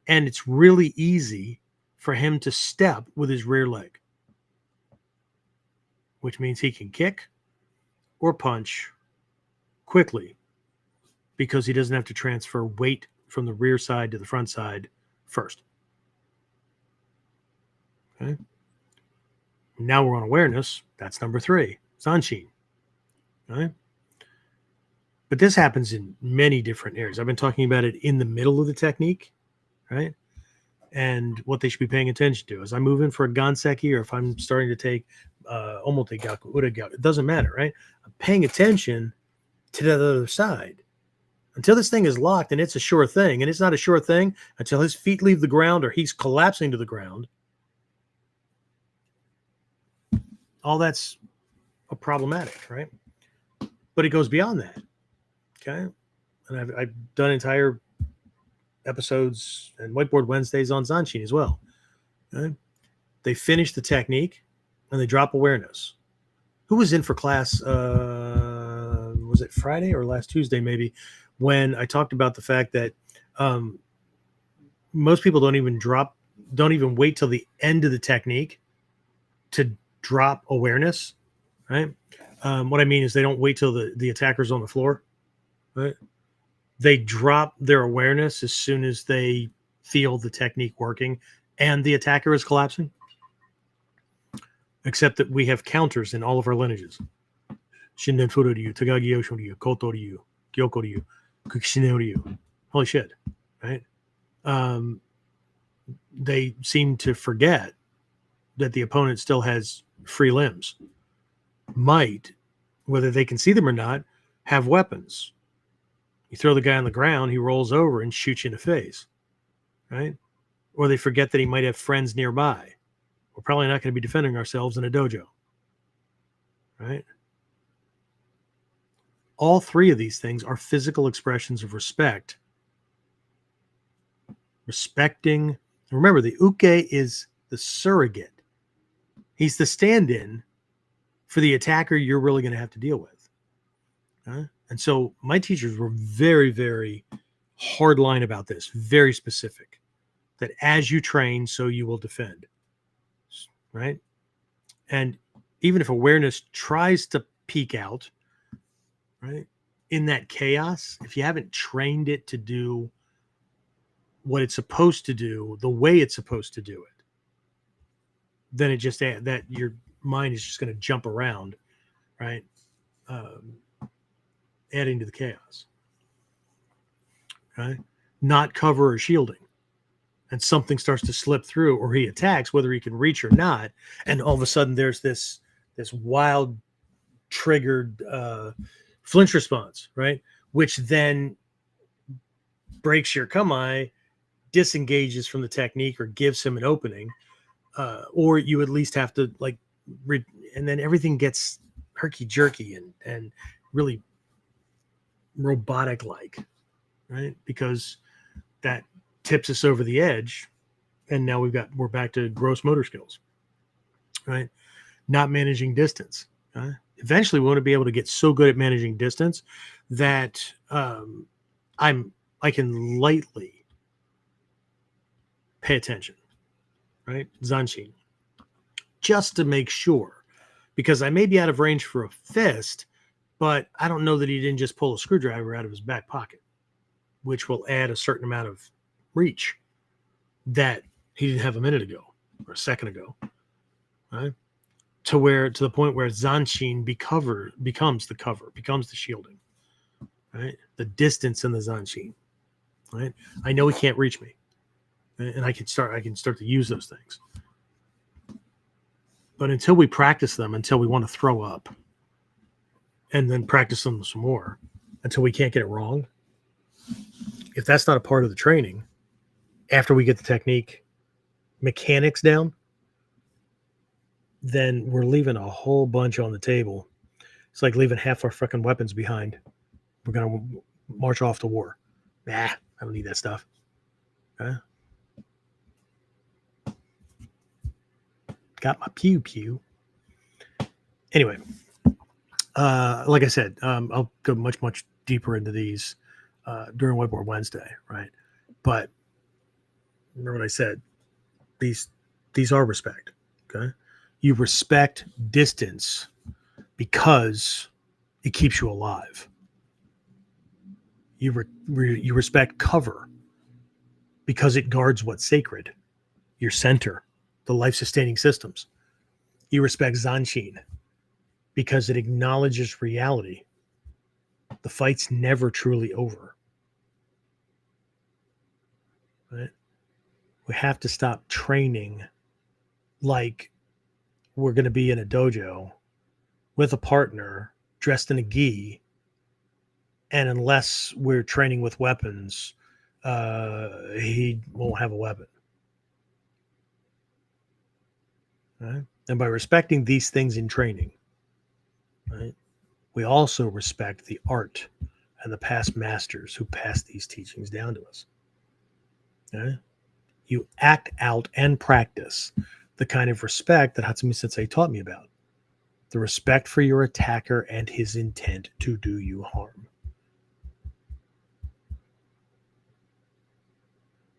and it's really easy for him to step with his rear leg, which means he can kick or punch quickly because he doesn't have to transfer weight from the rear side to the front side first. Okay. Now we're on awareness. That's number 3, zanshin. Right? But this happens in many different areas. I've been talking about it in the middle of the technique, right? And what they should be paying attention to as I move in for a ganseki, or if I'm starting to take omotegaku, uregaku, it doesn't matter, right? I'm paying attention to the other side until this thing is locked and it's a sure thing. And it's not a sure thing until his feet leave the ground or he's collapsing to the ground. All that's a problematic, right? But it goes beyond that. Okay. And I've done entire episodes and Whiteboard Wednesdays on zanshin as well. Okay? They finish the technique and they drop awareness. Who was in for class? Was it Friday or last Tuesday, maybe, when I talked about the fact that most people don't even wait till the end of the technique to drop awareness, right? What I mean is they don't wait till the attacker's on the floor, right? They drop their awareness as soon as they feel the technique working and the attacker is collapsing. Except that we have counters in all of our lineages. Shinden Furu Ryu, Tagagi Yosho Ryu, Koto Ryu, Gyoko Ryu, Kukishine Ryu. Holy shit, right? They seem to forget that the opponent still has free limbs. Might, whether they can see them or not, have weapons. You throw the guy on the ground, he rolls over and shoots you in the face, right? Or they forget that he might have friends nearby. We're probably not going to be defending ourselves in a dojo, right? All 3 of these things are physical expressions of respect. Respecting. Remember, the uke is the surrogate. He's the stand-in for the attacker you're really going to have to deal with. And so my teachers were very, very hard line about this, very specific, that as you train, so you will defend, right? And even if awareness tries to peek out, right, in that chaos, if you haven't trained it to do what it's supposed to do, the way it's supposed to do it, then it just that your mind is just going to jump around, right? Adding to the chaos. Okay? Not cover or shielding. And something starts to slip through, or he attacks, whether he can reach or not. And all of a sudden there's this wild triggered flinch response, right? Which then breaks your kamae, disengages from the technique, or gives him an opening. Or you at least have to and then everything gets herky-jerky and really robotic like, right? Because that tips us over the edge, and now we're back to gross motor skills, right? Not managing distance. Eventually we want to be able to get so good at managing distance that I can lightly pay attention, right? Zanshin, just to make sure, because I may be out of range for a fist, but I don't know that he didn't just pull a screwdriver out of his back pocket, which will add a certain amount of reach that he didn't have a minute ago or a second ago, right? To the point where zanshin becomes the cover, becomes the shielding, right? The distance in the zanshin, right? I know he can't reach me, and I can start to use those things. But until we practice them, until we want to throw up, and then practice them some more until we can't get it wrong, if that's not a part of the training, after we get the technique mechanics down, then we're leaving a whole bunch on the table. It's like leaving half our fucking weapons behind. We're going to march off to war. Nah, I don't need that stuff. Okay? Got my pew pew. Anyway, like I said, I'll go much deeper into these during Whiteboard Wednesday, right? But remember what I said. These are respect. Okay, you respect distance because it keeps you alive. You respect cover because it guards what's sacred, your center, the life-sustaining systems. You respect zanshin because it acknowledges reality. The fight's never truly over. Right? We have to stop training like we're going to be in a dojo with a partner dressed in a gi, and unless we're training with weapons, he won't have a weapon. Right? And by respecting these things in training, right, we also respect the art and the past masters who passed these teachings down to us. Okay? You act out and practice the kind of respect that Hatsumi Sensei taught me about. The respect for your attacker and his intent to do you harm.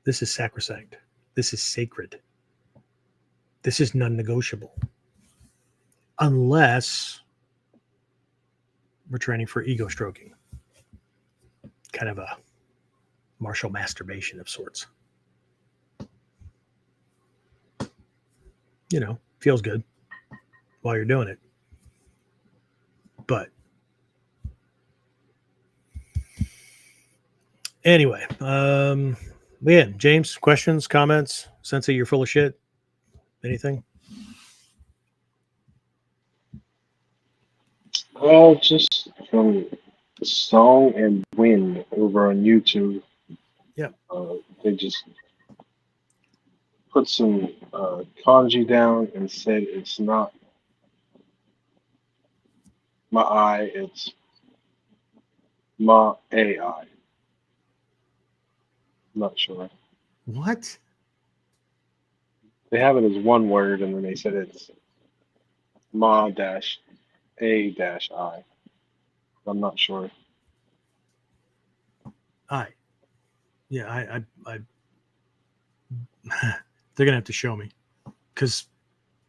This is sacrosanct. This is sacred. This is non-negotiable. Unless we're training for ego stroking. Kind of a martial masturbation of sorts. You know, feels good while you're doing it. But anyway, yeah, James, questions, comments? Sensei, you're full of shit. Anything? Just from Song and Wind over on YouTube. Yeah. They just put some kanji down and said it's not my eye, it's ma AI. Not sure. What? They have it as one word, and then they said it's ma dash a dash I. I'm not sure. Yeah, I they're gonna have to show me, because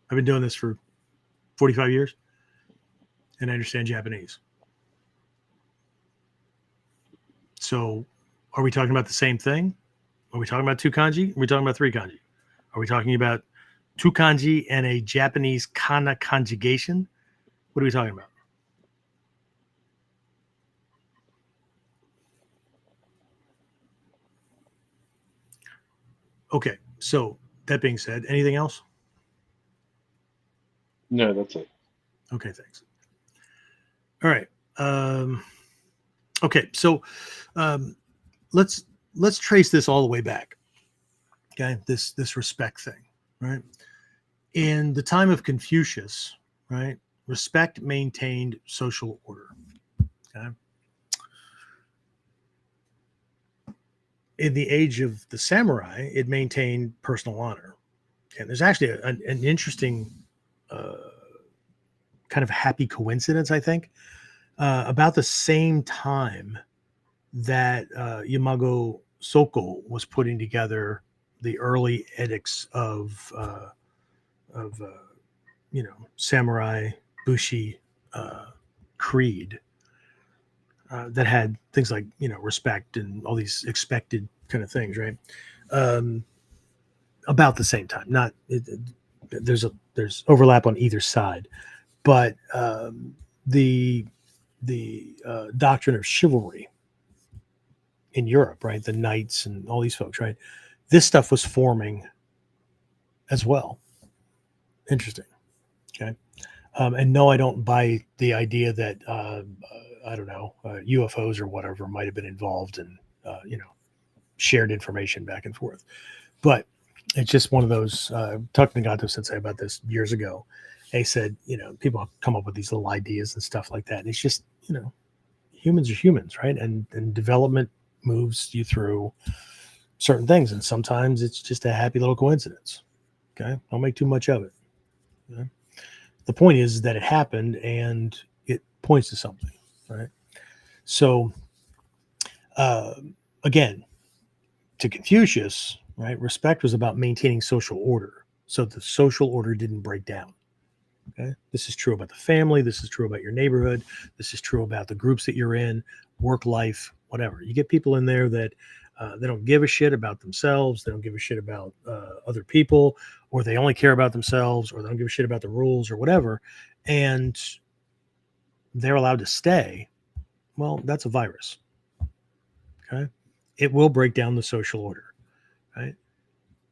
I've been doing this for 45 years and I understand Japanese. So are we talking about the same thing? Are we talking about two kanji? Are we talking about three kanji? Are we talking about two kanji and a Japanese kana conjugation? What are we talking about? Okay, so that being said, anything else? No, that's it. Okay, thanks. All right. Okay, so let's trace this all the way back. Okay, this respect thing, right? In the time of Confucius, right, respect maintained social order. Okay. In the age of the samurai, it maintained personal honor. And there's actually an interesting kind of happy coincidence, I think, about the same time that Yamago Soko was putting together the early edicts of samurai bushi creed that had things like respect and all these expected kind of things, right? About the same time. Not there's overlap on either side, but the doctrine of chivalry in Europe, right? The knights and all these folks, right? This stuff was forming as well. Interesting. Okay. And no, I don't buy the idea that I don't know, UFOs or whatever might have been involved in shared information back and forth. But it's just one of those, talking to Gato Sensei about this years ago. He said, people come up with these little ideas and stuff like that. And it's just, humans are humans, right? And development moves you through certain things. And sometimes it's just a happy little coincidence. Okay. Don't make too much of it. Okay? The point is that it happened and it points to something, right? So, again, to Confucius, right, respect was about maintaining social order. So the social order didn't break down. Okay. This is true about the family. This is true about your neighborhood. This is true about the groups that you're in, work life, whatever. You get people in there that they don't give a shit about themselves. They don't give a shit about other people, or they only care about themselves, or they don't give a shit about the rules or whatever. And they're allowed to stay. Well, that's a virus. Okay. It will break down the social order, right?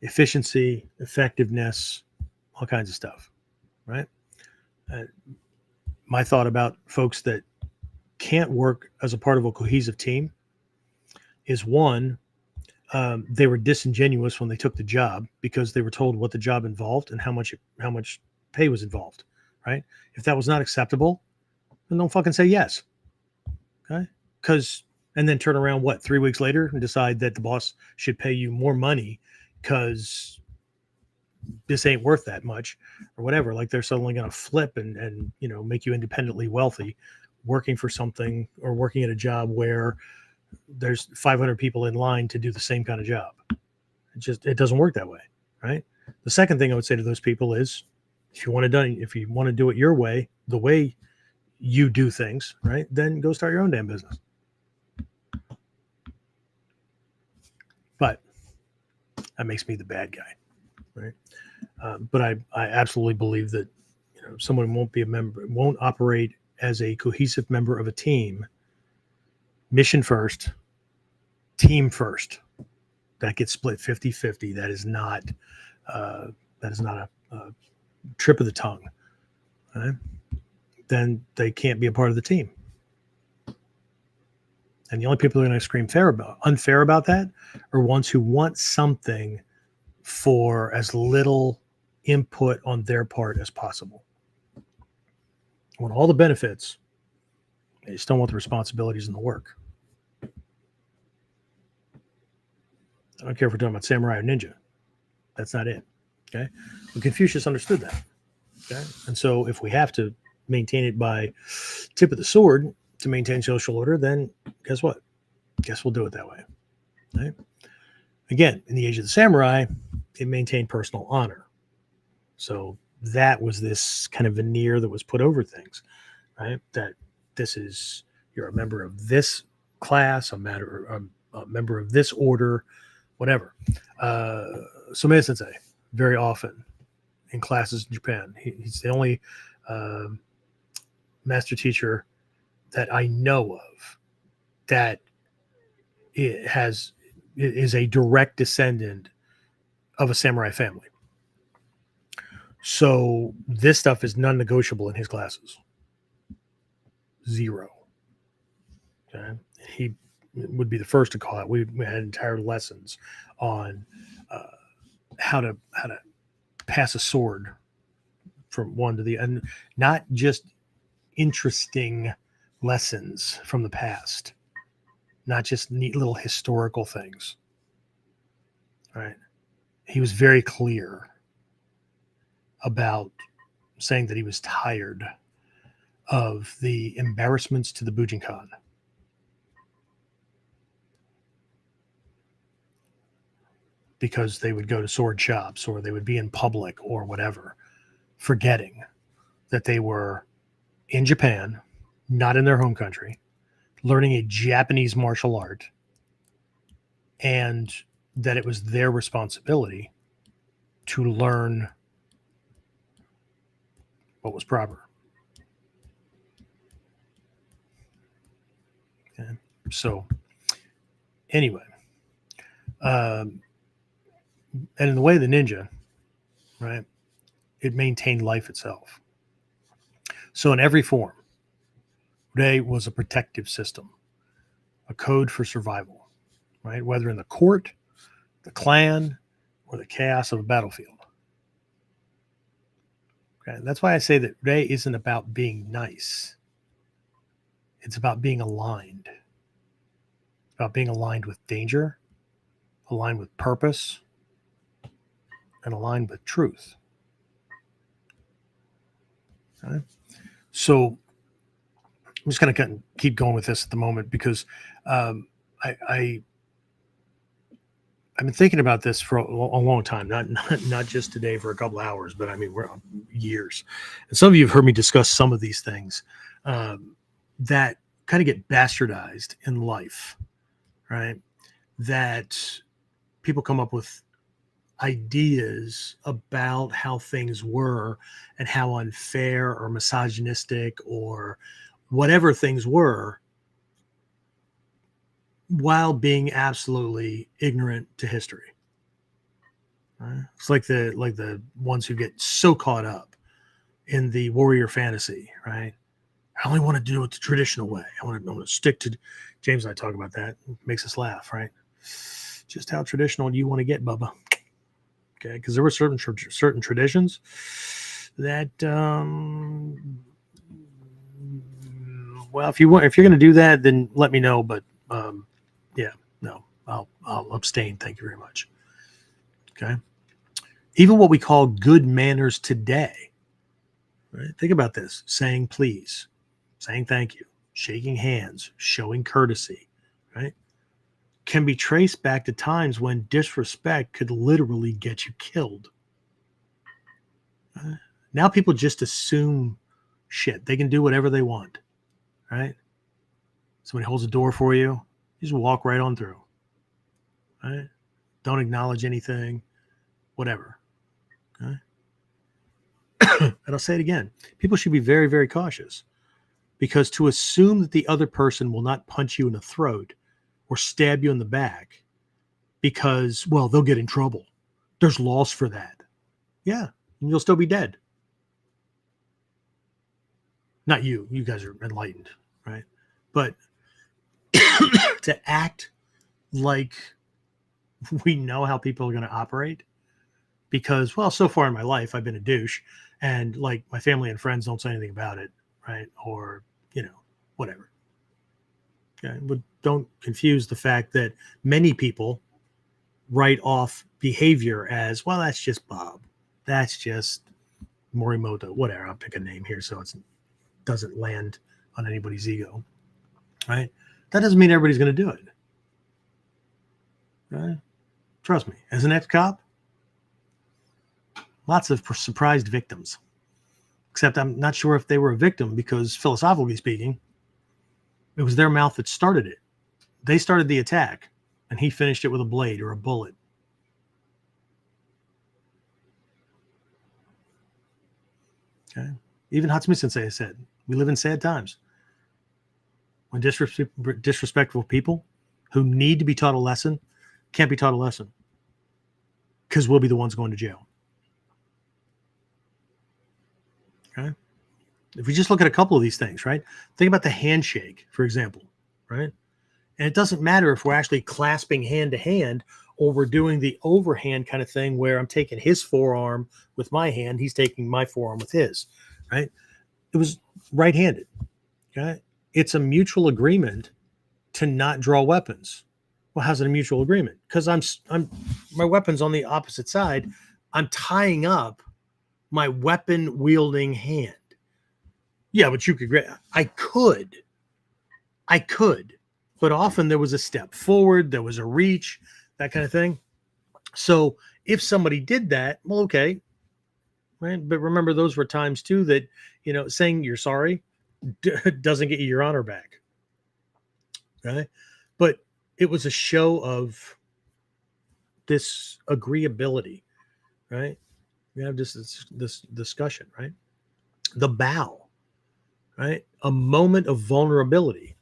Efficiency, effectiveness, all kinds of stuff, right? My thought about folks that can't work as a part of a cohesive team is, one, they were disingenuous when they took the job because they were told what the job involved and how much pay was involved, right? If that was not acceptable, then don't fucking say yes. Okay. And then turn around 3 weeks later and decide that the boss should pay you more money because this ain't worth that much or whatever. Like they're suddenly going to flip and make you independently wealthy working for something or working at a job where there's 500 people in line to do the same kind of job. It doesn't work that way. Right. The second thing I would say to those people is, if you want to do it your way, the way you do things, right, then go start your own damn business. But that makes me the bad guy. Right. But I absolutely believe that someone won't operate as a cohesive member of a team, mission first, team first. That gets split 50-50. That is not a trip of the tongue. Right? Then they can't be a part of the team. And the only people who are going to scream unfair about that are ones who want something for as little input on their part as possible. I want all the benefits. They just don't want the responsibilities and the work. I don't care if we're talking about samurai or ninja. That's not it. Okay. But Confucius understood that. Okay. And so if we have to maintain it by tip of the sword to maintain social order, then guess what? Guess we'll do it that way. Right? Again, in the age of the samurai, it maintained personal honor. So that was this kind of veneer that was put over things, right? That you're a member of this class, a member of this order, whatever. Somei Sensei, very often in classes in Japan, he's the only master teacher that I know of that is a direct descendant of a samurai family. So this stuff is non-negotiable in his classes. 0. Okay. He would be the first to call it. We had entire lessons on how to pass a sword from one to the other, and not just interesting lessons from the past, not just neat little historical things. All right. He was very clear about saying that he was tired of the embarrassments to the Bujinkan. Because they would go to sword shops or they would be in public or whatever, forgetting that they were in Japan, not in their home country, learning a Japanese martial art, and that it was their responsibility to learn what was proper. Okay. So anyway, and in the way of the ninja, right, it maintained life itself. So in every form, Rei was a protective system, a code for survival. right? Whether in the court, the clan, or the chaos of a battlefield. Okay, and that's why I say that Ray isn't about being nice. It's about being aligned. It's about being aligned with danger, aligned with purpose, and aligned with truth. Okay? So I'm just going to keep going with this at the moment because I've been thinking about this for a long time, not just today for a couple hours, but I mean, we're on years. And some of you have heard me discuss some of these things that kind of get bastardized in life, right? That people come up with ideas about how things were and how unfair or misogynistic or whatever things were, while being absolutely ignorant to history. Right? It's like the ones who get so caught up in the warrior fantasy, right? I only want to do it the traditional way. I want to stick to. James and I talk about that. It makes us laugh, right? Just how traditional do you want to get, Bubba? Okay, because there were certain traditions that, well, if you're going to do that, then let me know. But yeah, no, I'll abstain. Thank you very much. Okay. Even what we call good manners today, right? Think about this: saying please, saying thank you, shaking hands, showing courtesy, right? Can be traced back to times when disrespect could literally get you killed. Now people just assume shit. They can do whatever they want, right? Somebody holds a door for you, you just walk right on through, right? Don't acknowledge anything, whatever. Okay. And I'll say it again. People should be very, very cautious, because to assume that the other person will not punch you in the throat or stab you in the back because, well, they'll get in trouble. There's laws for that. Yeah, and you'll still be dead. Not you. You guys are enlightened, right? But to act like we know how people are going to operate because, well, so far in my life, I've been a douche and like my family and friends don't say anything about it, right? Or, whatever. Okay. But don't confuse the fact that many people write off behavior as, well, that's just Bob. That's just Morimoto, whatever. I'll pick a name here so it doesn't land on anybody's ego, right? That doesn't mean everybody's going to do it. Right? Trust me, as an ex-cop, lots of surprised victims. Except I'm not sure if they were a victim because, philosophically speaking, it was their mouth that started it. They started the attack, and he finished it with a blade or a bullet. Okay. Even Hatsumi Sensei said, we live in sad times. When disrespectful people who need to be taught a lesson can't be taught a lesson because we'll be the ones going to jail. Okay. If we just look at a couple of these things, right? Think about the handshake, for example, right? And it doesn't matter if we're actually clasping hand to hand or we're doing the overhand kind of thing where I'm taking his forearm with my hand, he's taking my forearm with his, right? It was right-handed. Okay. It's a mutual agreement to not draw weapons. Well, how's it a mutual agreement? Because I'm my weapon's on the opposite side. I'm tying up my weapon wielding hand. Yeah, but you could. I could, but often there was a step forward, there was a reach, that kind of thing. So if somebody did that, well, okay, right. But remember, those were times too that saying you're sorry doesn't get you your honor back. Okay, but it was a show of this agreeability, right? We have this discussion, right? The bow, right? A moment of vulnerability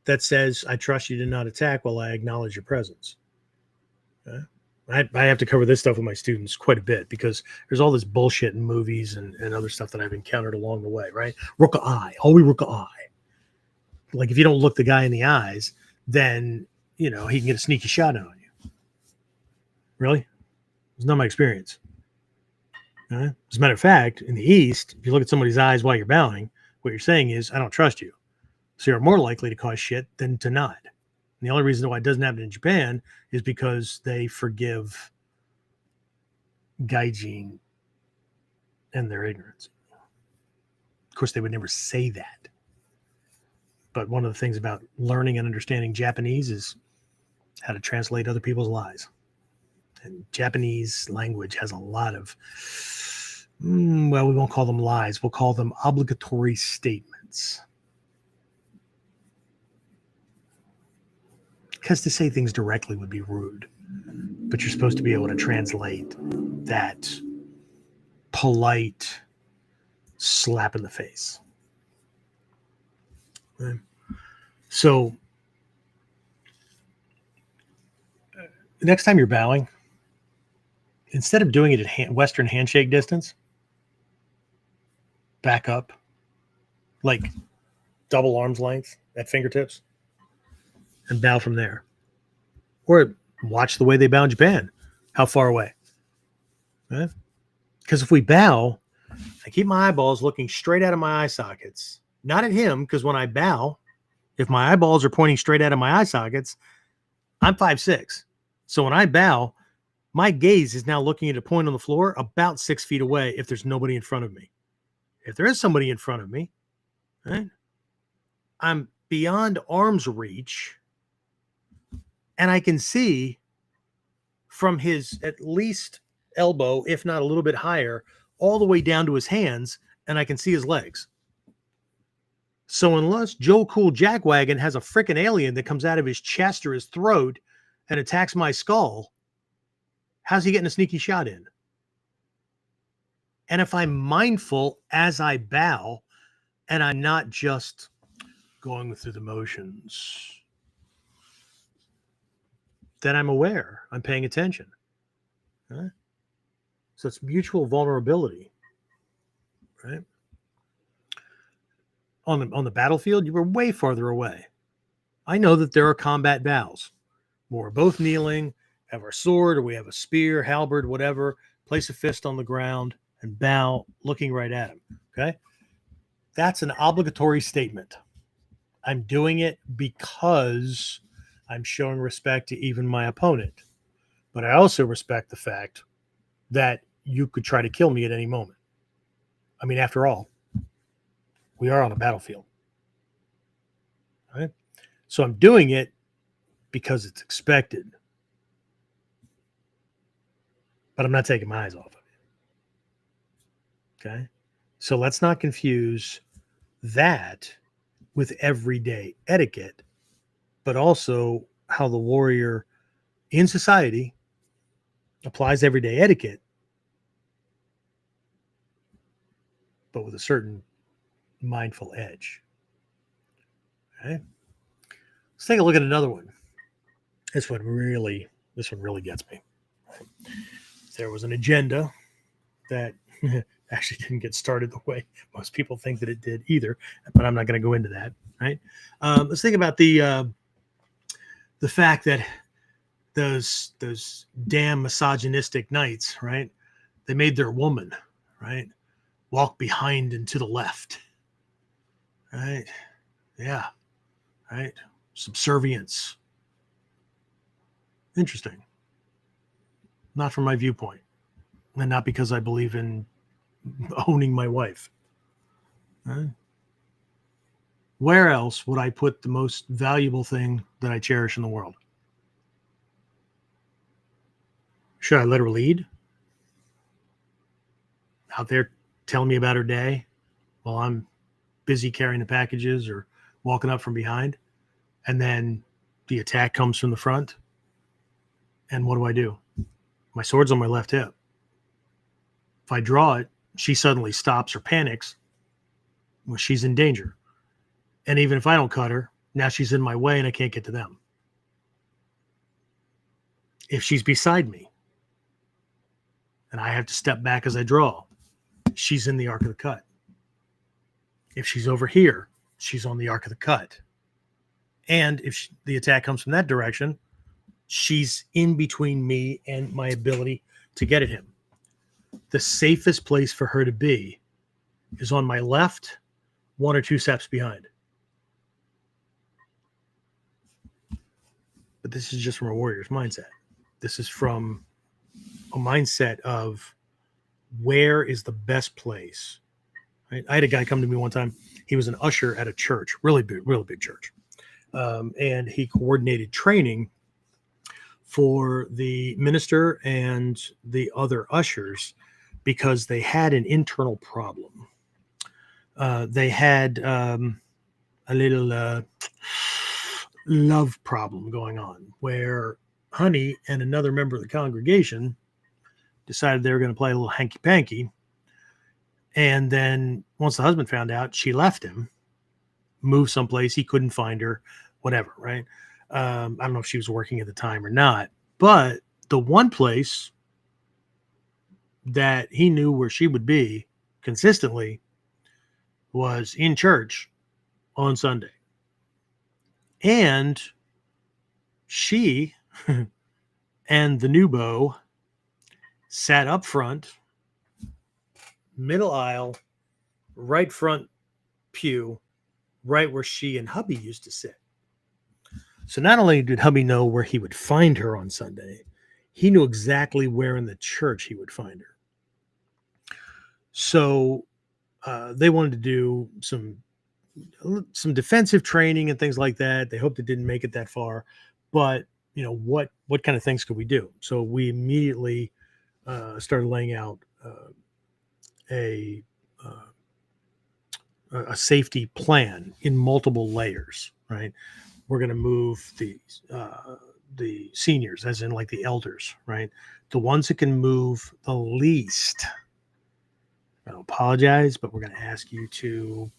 that says, I trust you to not attack while I acknowledge your presence. Okay? I have to cover this stuff with my students quite a bit because there's all this bullshit in movies and other stuff that I've encountered along the way, right? Rook a eye, always rook a eye. Like if you don't look the guy in the eyes, then, he can get a sneaky shot in on you. Really? It's not my experience. As a matter of fact, in the East, if you look at somebody's eyes while you're bowing, what you're saying is, I don't trust you. So you're more likely to cause shit than to not. And the only reason why it doesn't happen in Japan is because they forgive gaijin and their ignorance. Of course, they would never say that. But one of the things about learning and understanding Japanese is how to translate other people's lies. And Japanese language has a lot of, we won't call them lies. We'll call them obligatory statements. Because to say things directly would be rude. But you're supposed to be able to translate that polite slap in the face. Right? So, the next time you're bowing, instead of doing it at Western handshake distance, back up, like double arm's length at fingertips, and bow from there. Or watch the way they bow in Japan. How far away? Right? Because if we bow, I keep my eyeballs looking straight out of my eye sockets. Not at him, because when I bow, if my eyeballs are pointing straight out of my eye sockets, I'm 5'6". So when I bow, my gaze is now looking at a point on the floor about 6 feet away if there's nobody in front of me. If there is somebody in front of me, right, I'm beyond arm's reach, and I can see from his at least elbow, if not a little bit higher, all the way down to his hands, and I can see his legs. So unless Joe Cool Jackwagon has a freaking alien that comes out of his chest or his throat and attacks my skull, how's he getting a sneaky shot in? And if I'm mindful as I bow and I'm not just going through the motions, then I'm aware, I'm paying attention. Right? So it's mutual vulnerability, right? On the battlefield, you were way farther away. I know that there are combat bows. We're both kneeling, have our sword, or we have a spear, halberd, whatever, place a fist on the ground and bow, looking right at him, okay? That's an obligatory statement. I'm doing it because I'm showing respect to even my opponent. But I also respect the fact that you could try to kill me at any moment. I mean, after all, we are on a battlefield. Right? So I'm doing it because it's expected. But I'm not taking my eyes off of it. Okay? So let's not confuse that with everyday etiquette, but also how the warrior in society applies everyday etiquette, but with a certain mindful edge. Okay? Let's take a look at another one. This one really gets me. There was an agenda that actually didn't get started the way most people think that it did either, but I'm not going to go into that. Right? Let's think about the fact that those damn misogynistic knights, right? They made their woman, right, walk behind and to the left. Right? Yeah. Right? Subservience. Interesting. Not from my viewpoint. And not because I believe in owning my wife. Right? Where else would I put the most valuable thing that I cherish in the world? Should I let her lead? Out there telling me about her day while I'm busy carrying the packages or walking up from behind, and then the attack comes from the front, and what do? My sword's on my left hip. If I draw it, she suddenly stops or panics. Well, she's in danger. And even if I don't cut her, now she's in my way and I can't get to them. If she's beside me and I have to step back as I draw, she's in the arc of the cut. If she's over here, she's on the arc of the cut. And if the attack comes from that direction, she's in between me and my ability to get at him. The safest place for her to be is on my left, 1 or 2 steps behind. But this is just from a warrior's mindset. This is from a mindset of where is the best place. Right? I had a guy come to me one time. He was an usher at a church, really big church. And he coordinated training for the minister and the other ushers because they had an internal problem. They had a little love problem going on where Honey and another member of the congregation decided they were going to play a little hanky-panky. And then once the husband found out, she left him, moved someplace, he couldn't find her, whatever, right? I don't know if she was working at the time or not, but the one place that he knew where she would be consistently was in church on Sunday. And she and the new beau sat up front, middle aisle, right front pew, right where she and hubby used to sit. So not only did hubby know where he would find her on Sunday, he knew exactly where in the church he would find her. So they wanted to do some defensive training and things like that. They hoped it didn't make it that far, but you know, what kind of things could we do? So we immediately started laying out a safety plan in multiple layers, right? We're going to move the seniors, as in like the elders, right? The ones that can move the least. I apologize, but we're going to ask you to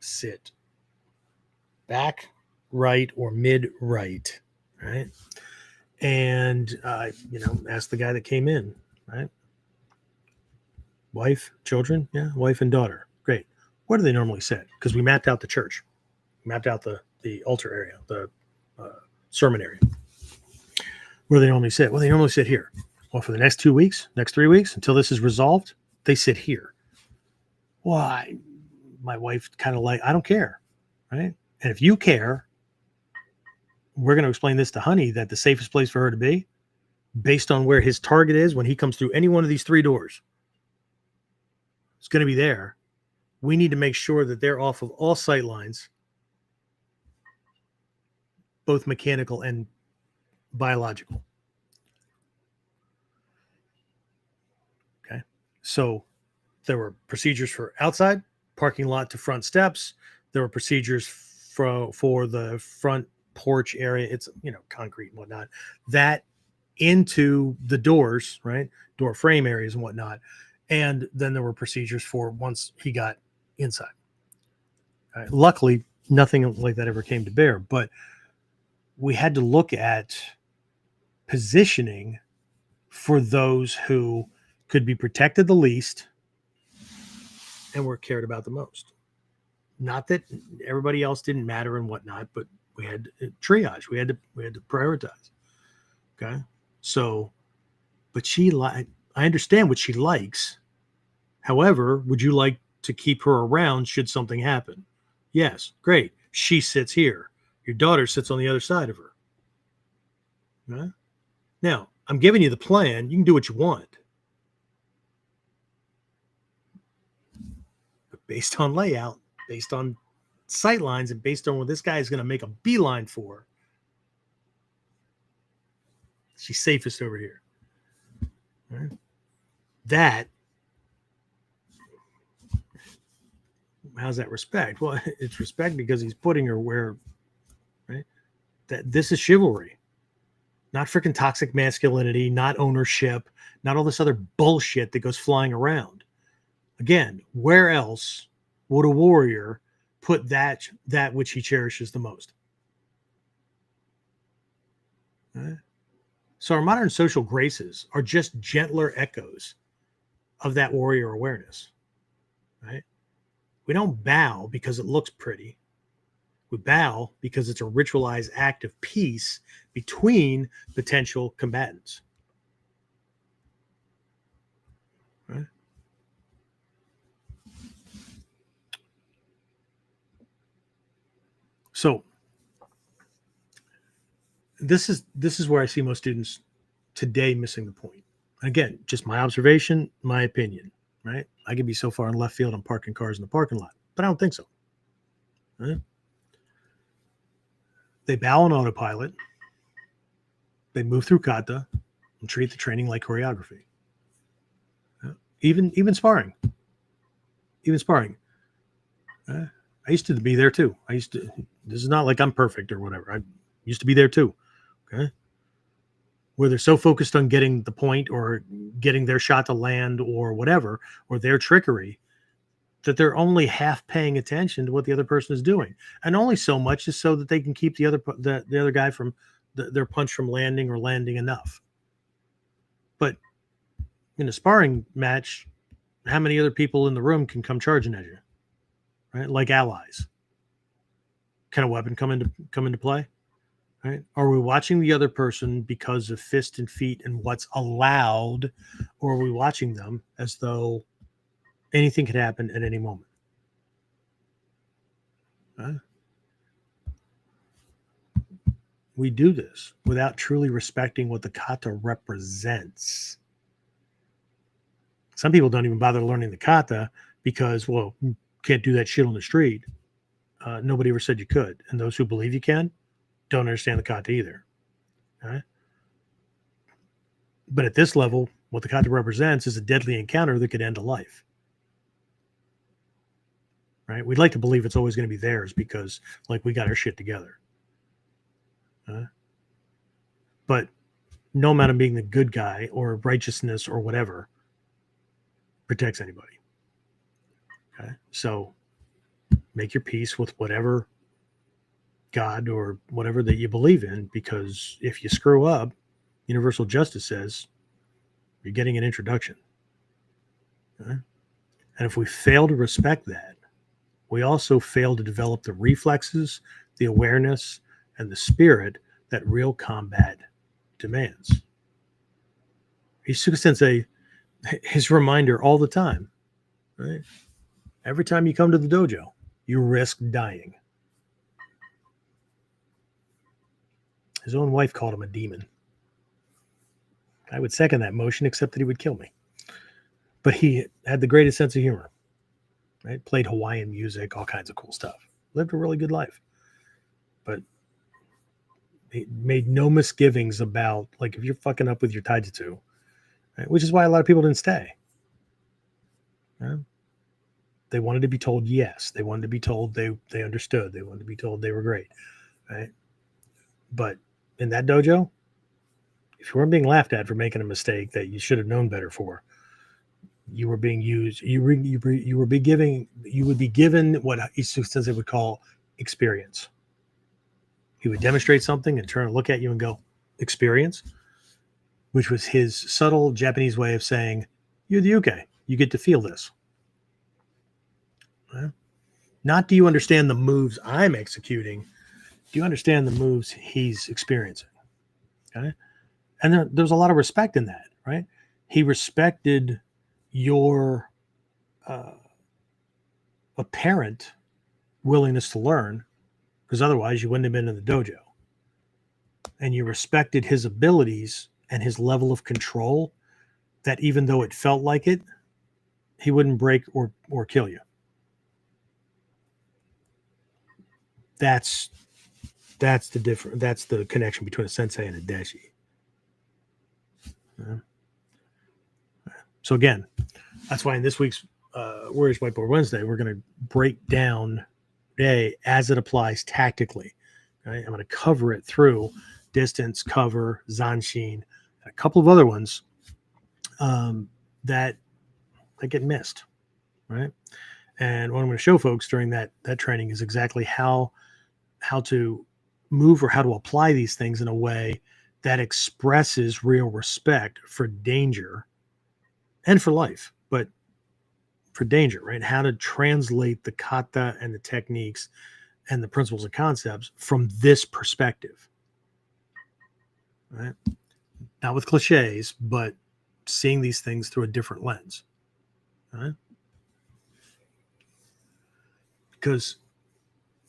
sit back, right, or mid-right, right? And, ask the guy that came in, right? Wife, children, yeah, wife and daughter. Great. Where do they normally sit? Because we mapped out the church, mapped out the altar area, the sermon area. Where do they normally sit? Well, they normally sit here. Well, for the next 2 weeks, next 3 weeks, until this is resolved, they sit here. Well, my wife kind of I don't care, right? And if you care, we're going to explain this to Honey that the safest place for her to be, based on where his target is when he comes through any one of these 3 doors, it's going to be there. We need to make sure that they're off of all sight lines, both mechanical and biological. Okay. So there were procedures for outside, parking lot to front steps. There were procedures for the front porch area. It's, concrete and whatnot. That into the doors, right? Door frame areas and whatnot. And then there were procedures for once he got inside. Right. Luckily, nothing like that ever came to bear. But we had to look at positioning for those who could be protected the least and were cared about the most. Not that everybody else didn't matter and whatnot, but we had triage. We had to prioritize. Okay. So, but I understand what she likes. However, would you like to keep her around should something happen? Yes. Great. She sits here. Your daughter sits on the other side of her. Okay? Now, I'm giving you the plan. You can do what you want. But based on layout, based on sight lines, and based on what this guy is going to make a beeline for, she's safest over here. Right? That, how's that respect? Well, it's respect because he's putting her where, right? That this is chivalry, not freaking toxic masculinity, not ownership, not all this other bullshit that goes flying around. Again, where else would a warrior put that which he cherishes the most? Right? So our modern social graces are just gentler echoes of that warrior awareness, right? We don't bow because it looks pretty. We bow because it's a ritualized act of peace between potential combatants. Right? So this is where I see most students today missing the point. Again, just my observation, my opinion, right? I could be so far in left field, I'm parking cars in the parking lot, but I don't think so. Right? They bow on autopilot. They move through kata and treat the training like choreography. Even sparring. I used to be there too. This is not like I'm perfect or whatever. I used to be there too. Okay. Where they're so focused on getting the point or getting their shot to land or whatever, or their trickery, that they're only half paying attention to what the other person is doing. And only so much is so that they can keep the other guy from their punch from landing or landing enough. But in a sparring match, how many other people in the room can come charging at you? Right? Like allies. Can a weapon come into play? Right? Are we watching the other person because of fist and feet and what's allowed, or are we watching them as though anything could happen at any moment? Right? We do this without truly respecting what the kata represents. Some people don't even bother learning the kata because, well, you can't do that shit on the street. Nobody ever said you could. And those who believe you can don't understand the kata either. Right? But at this level, what the kata represents is a deadly encounter that could end a life. Right? We'd like to believe it's always going to be theirs because, like, we got our shit together. But no amount of being the good guy or righteousness or whatever protects anybody. Okay? So make your peace with whatever God or whatever that you believe in, because if you screw up, universal justice says you're getting an introduction. Okay? And if we fail to respect that, we also fail to develop the reflexes, the awareness, and the spirit that real combat demands. Isuka Sensei, his reminder all the time, right? Every time you come to the dojo, you risk dying. His own wife called him a demon. I would second that motion, except that he would kill me. But he had the greatest sense of humor, right? Played Hawaiian music, all kinds of cool stuff. Lived a really good life. But he made no misgivings about, like, if you're fucking up with your taijutsu, right? Which is why a lot of people didn't stay. Right? They wanted to be told yes. They wanted to be told they understood. They wanted to be told they were great, right? But in that dojo, if you weren't being laughed at for making a mistake that you should have known better for, you were being used. You would be given what Isuka Sensei would call experience. He would demonstrate something and turn and look at you and go, experience, which was his subtle Japanese way of saying, you're the uke. You get to feel this. Right? Not do you understand the moves I'm executing? Do you understand the moves he's experiencing? Okay. And there's a lot of respect in that, right? He respected your apparent willingness to learn, because otherwise you wouldn't have been in the dojo. And you respected his abilities and his level of control, that even though it felt like it, he wouldn't break or kill you. That's the connection between a sensei and a deshi. So again, that's why in this week's Warriors Whiteboard Wednesday, we're going to break down day as it applies tactically. Right? I'm going to cover it through distance, cover, zanshin, and a couple of other ones that get missed. Right? And what I'm going to show folks during that training is exactly how to move or how to apply these things in a way that expresses real respect for danger and for life, but for danger, right? How to translate the kata and the techniques and the principles and concepts from this perspective, right? Not with cliches, but seeing these things through a different lens, right? Because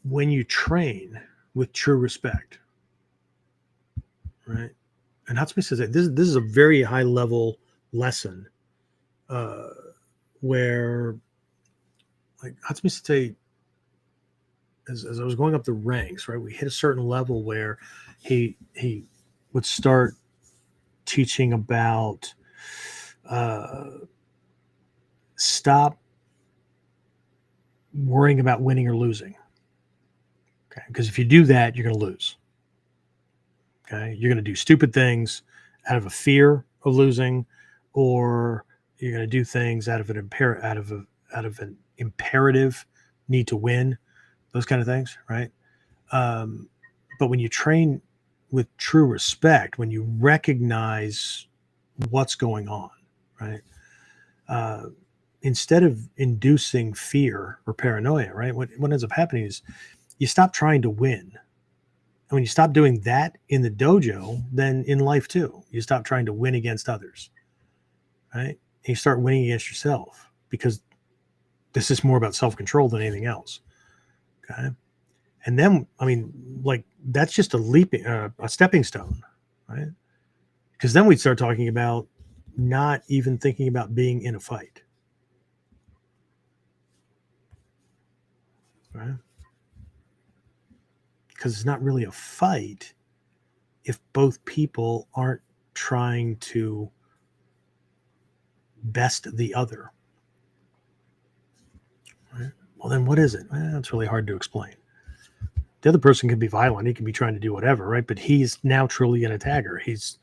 when you train with true respect, right? And Hatsumi says that this is a very high level lesson, where, like Hatsumi say, as I was going up the ranks, right, we hit a certain level where he would start teaching about stop worrying about winning or losing. Okay, because if you do that, you're going to lose. Okay, you're going to do stupid things out of a fear of losing, or you're going to do things out of an imperative need to win. Those kind of things, right? But when you train with true respect, when you recognize what's going on, right? Instead of inducing fear or paranoia, right? What ends up happening is you stop trying to win. And when you stop doing that in the dojo, then in life too, you stop trying to win against others, right? And you start winning against yourself, because this is more about self-control than anything else. Okay. And then, I mean, like, that's just a stepping stone, right? Because then we'd start talking about not even thinking about being in a fight, right? Because it's not really a fight if both people aren't trying to best the other, right? Well, then what is it? Well, it's really hard to explain. The other person can be violent. He can be trying to do whatever, right? But he's now truly an attacker. He's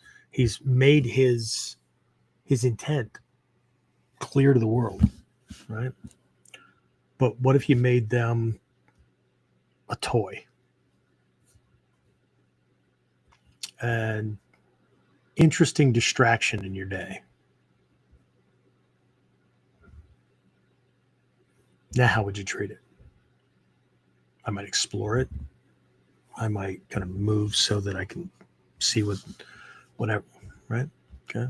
made his intent clear to the world, right? But what if you made them a toy? An interesting distraction in your day. Now, how would you treat it? I might explore it. I might kind of move so that I can see whatever, right? Okay.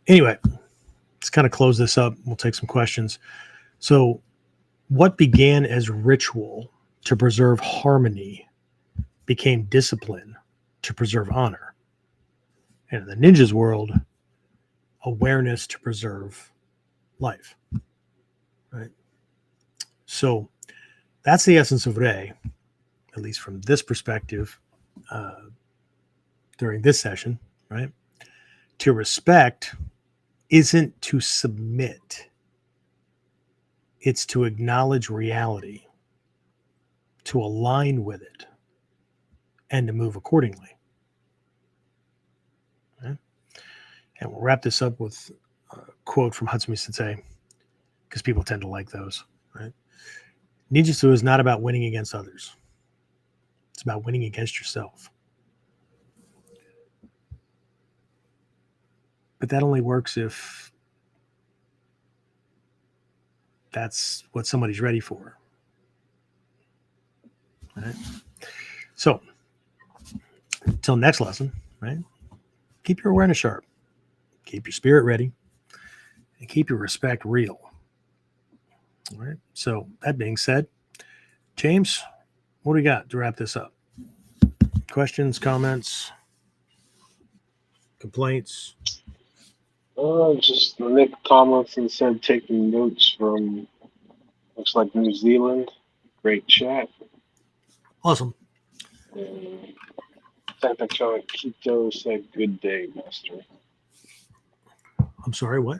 Anyway, let's kind of close this up. We'll take some questions. So, what began as ritual to preserve harmony became discipline to preserve honor. And in the ninja's world, awareness to preserve life, right? So that's the essence of Rei, at least from this perspective, during this session, right? To respect isn't to submit. It's to acknowledge reality, to align with it, and to move accordingly. Okay? And we'll wrap this up with a quote from Hatsumi Sensei, because people tend to like those, right? Ninjutsu is not about winning against others. It's about winning against yourself. But that only works if that's what somebody's ready for. Right? So, until next lesson, right? Keep your awareness sharp. Keep your spirit ready. And keep your respect real. All right. So, that being said, James, what do we got to wrap this up? Questions, comments, complaints? Just Nick Tomlinson said taking notes from, looks like New Zealand. Great chat. Awesome. Santa Clara Quito said good day, Master. I'm sorry, what?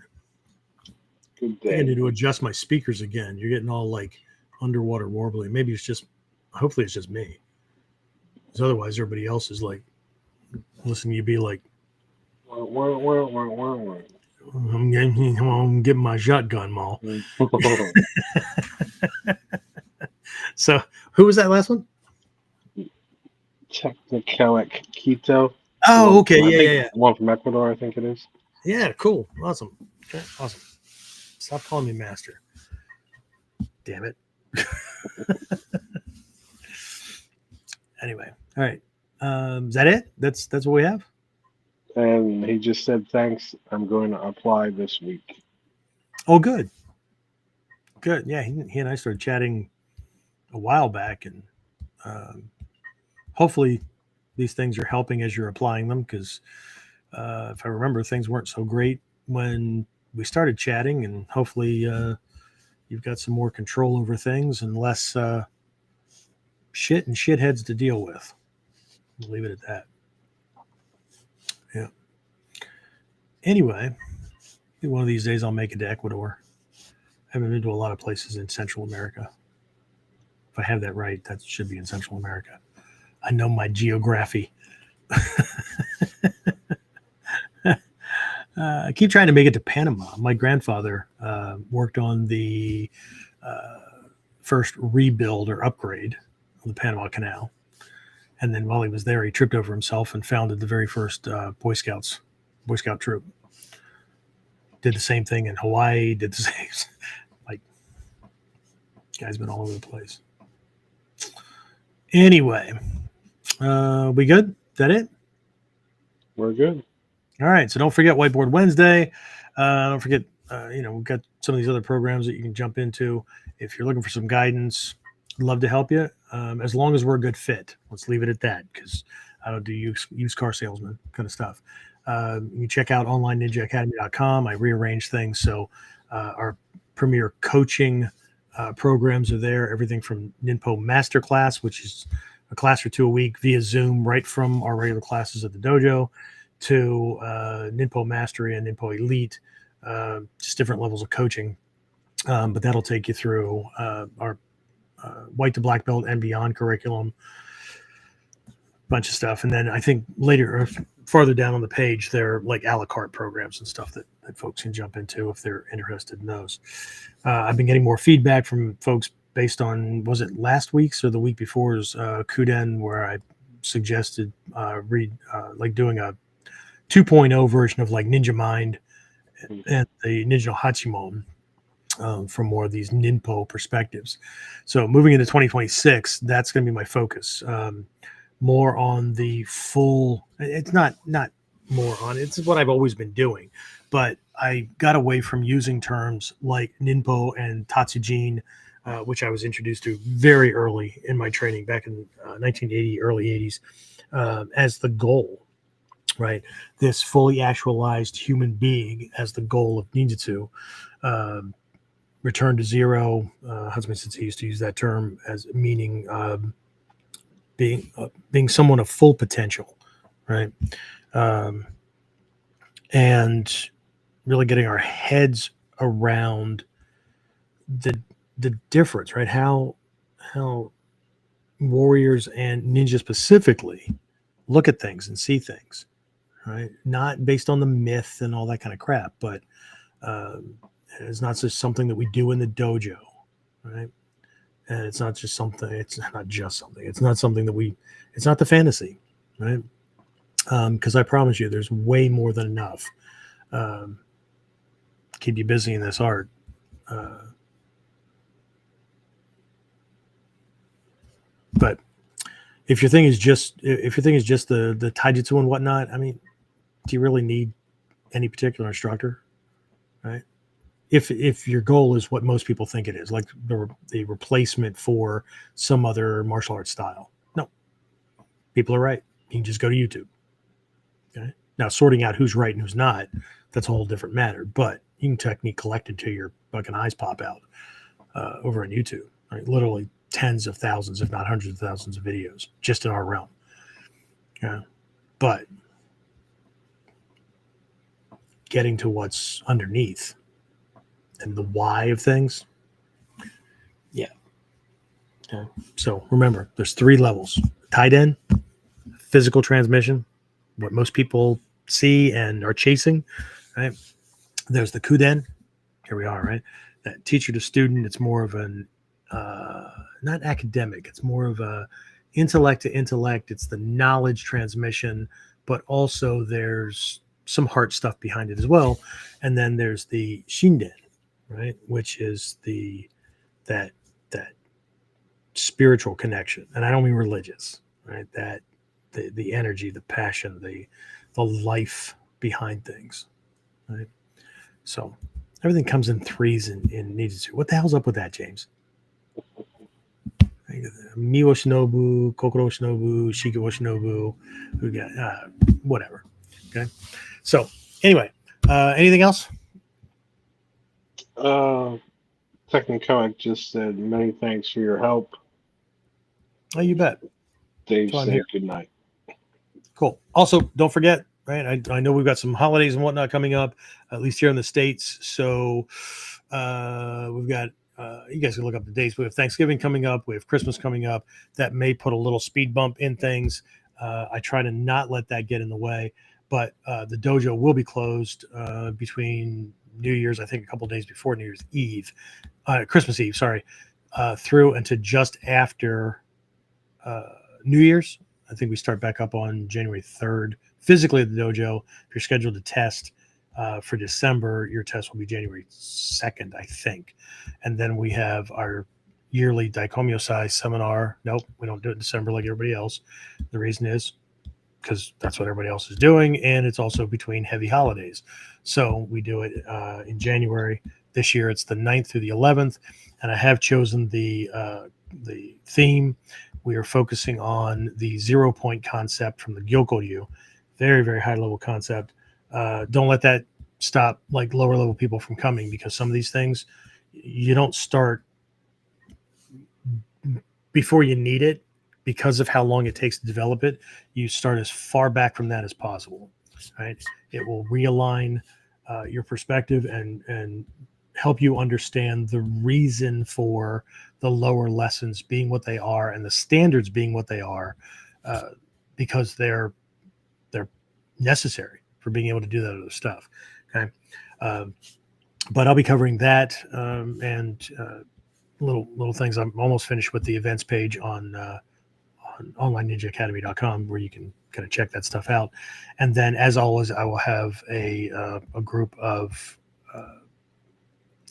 Good I day. need to adjust my speakers again. You're getting all like underwater warbling. Maybe it's just, hopefully it's just me. Because otherwise everybody else is like, listening to you be like, I'm getting my shotgun, Maul. So, who was that last one? Technicalic Quito. Oh, okay. Yeah. One from Ecuador, I think it is. Yeah, cool. Awesome. Okay, awesome. Stop calling me master. damn it. Anyway, all right. Is that it? That's what we have? And he just said, thanks. I'm going to apply this week. Oh, good. Good. Yeah, he and I started chatting a while back, and hopefully these things are helping as you're applying them, because if I remember, things weren't so great when we started chatting, and hopefully you've got some more control over things and less shit and shitheads to deal with. We'll leave it at that. Yeah. Anyway, maybe one of these days I'll make it to Ecuador. I haven't been to a lot of places in Central America. If I have that right, that should be in Central America. I know my geography. I keep trying to make it to Panama. My grandfather worked on the first rebuild or upgrade of the Panama Canal. And then while he was there, he tripped over himself and founded the very first Boy Scout troop. Did the same thing in Hawaii, did the same. Like, guy's been all over the place. Anyway, we good? Is that it? We're good. All right. So don't forget Whiteboard Wednesday. Don't forget, we've got some of these other programs that you can jump into. If you're looking for some guidance, I'd love to help you, as long as we're a good fit. Let's leave it at that, because I don't do used car salesman kind of stuff. You check out onlineninjaacademy.com. I rearrange things. So our premier coaching programs are there. Everything from Ninpo Masterclass, which is a class or two a week via Zoom, right from our regular classes at the dojo, to Ninpo Mastery and Ninpo Elite, just different levels of coaching. But that'll take you through our white to black belt and beyond curriculum, bunch of stuff. And then I think later or farther down on the page, there are like a la carte programs and stuff that folks can jump into if they're interested in those. I've been getting more feedback from folks based on, was it last week's or the week before's KUDEN, where I suggested doing a 2.0 version of like Ninja Mind and the Ninja no Hachimon, from more of these Ninpo perspectives. So moving into 2026, that's going to be my focus. More on the full, it's not more on, it's what I've always been doing, but I got away from using terms like Ninpo and Tatsujin, which I was introduced to very early in my training back in 1980, early 80s, as the goal, right? This fully actualized human being as the goal of ninjutsu. Return to zero. Husband Sensei used to use that term as meaning being someone of full potential, right? And really getting our heads around the difference, right? How warriors and ninjas specifically look at things and see things, right? Not based on the myth and all that kind of crap, but it's not just something that we do in the dojo, right? And it's not just something. It's not just something. It's not something that it's not the fantasy, right? Because I promise you, there's way more than enough. Keep you busy in this art. But if your thing is just the taijutsu and whatnot, I mean, do you really need any particular instructor, right? If your goal is what most people think it is, like the replacement for some other martial arts style, no, people are right. You can just go to YouTube. Okay. Now, sorting out who's right and who's not, that's a whole different matter. But you can technique collect until your fucking eyes pop out over on YouTube. Right? Literally tens of thousands, if not hundreds of thousands of videos just in our realm. Yeah. But getting to what's underneath and the why of things. Yeah. Okay. So remember, there's 3 levels. Taiden, physical transmission, what most people see and are chasing, right? There's the Kuden. Here we are, right? That teacher to student, it's more of an, not academic, it's more of a intellect to intellect. It's the knowledge transmission, but also there's some heart stuff behind it as well. And then there's the Shinden, right? Which is that spiritual connection, and I don't mean religious, right? That the energy, the passion, the life behind things, right? So everything comes in threes in Ninjutsu. What the hell's up with that, James? Miwo Shinobu, Kokoro Shinobu, Shigewo Shinobu, we got whatever. Okay. So anyway, anything else? Technicomic just said many thanks for your help. Oh, you bet. Dave So I'm said here. good night. Cool. Also, don't forget, right? I know we've got some holidays and whatnot coming up, at least here in the States. So we've got, you guys can look up the dates. We have Thanksgiving coming up. We have Christmas coming up. That may put a little speed bump in things. I try to not let that get in the way. But the dojo will be closed between New Year's, I think a couple of days before New Year's Eve, Christmas Eve, sorry, through into just after New Year's. I think we start back up on January 3rd, physically at the dojo. If you're scheduled to test for December, your test will be January 2nd, I think. And then we have our yearly Daikomyo-sai seminar. Nope, we don't do it in December like everybody else. The reason is because that's what everybody else is doing, and it's also between heavy holidays. So we do it in January. This year it's the 9th through the 11th, and I have chosen the theme. We are focusing on the 0 point concept from the Gyokoryu. Very, very high level concept. Don't let that stop like lower level people from coming, because some of these things you don't start before you need it because of how long it takes to develop it. You start as far back from that as possible, right? It will realign your perspective and help you understand the reason for the lower lessons being what they are and the standards being what they are, because they're necessary for being able to do that other stuff. Okay. But I'll be covering that and little things. I'm almost finished with the events page on onlineninjaacademy.com, where you can kind of check that stuff out. And then, as always, I will have a group of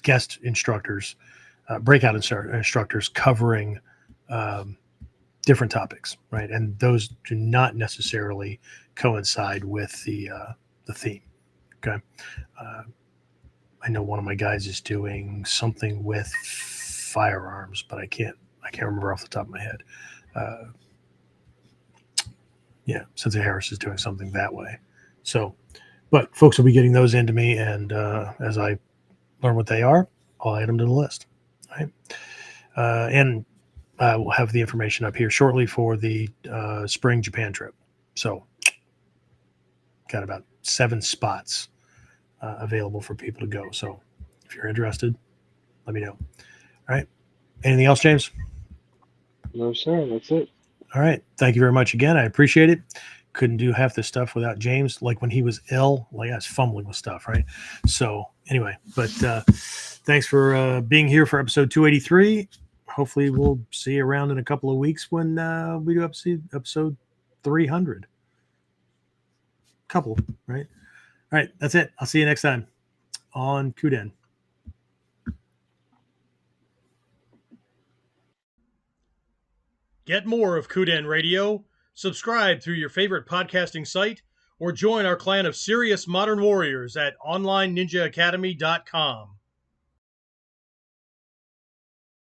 guest instructors, breakout instructors covering different topics, right? And those do not necessarily coincide with the theme. Okay. I know one of my guys is doing something with firearms, but I can't remember off the top of my head. Yeah, Sensei Harris is doing something that way. So, but folks will be getting those into me, and as I learn what they are, I'll add them to the list. Right? And we'll have the information up here shortly for the spring Japan trip. So, got about 7 spots available for people to go. So, if you're interested, let me know. All right. Anything else, James? No, sir. That's it. All right. Thank you very much again. I appreciate it. Couldn't do half this stuff without James. Like when he was ill, like I was fumbling with stuff, right? So anyway, but thanks for being here for episode 283. Hopefully we'll see you around in a couple of weeks when we do episode 300. Couple, right? All right. That's it. I'll see you next time on KUDEN. Get more of KUDEN Radio, subscribe through your favorite podcasting site, or join our clan of serious modern warriors at onlineninjaacademy.com.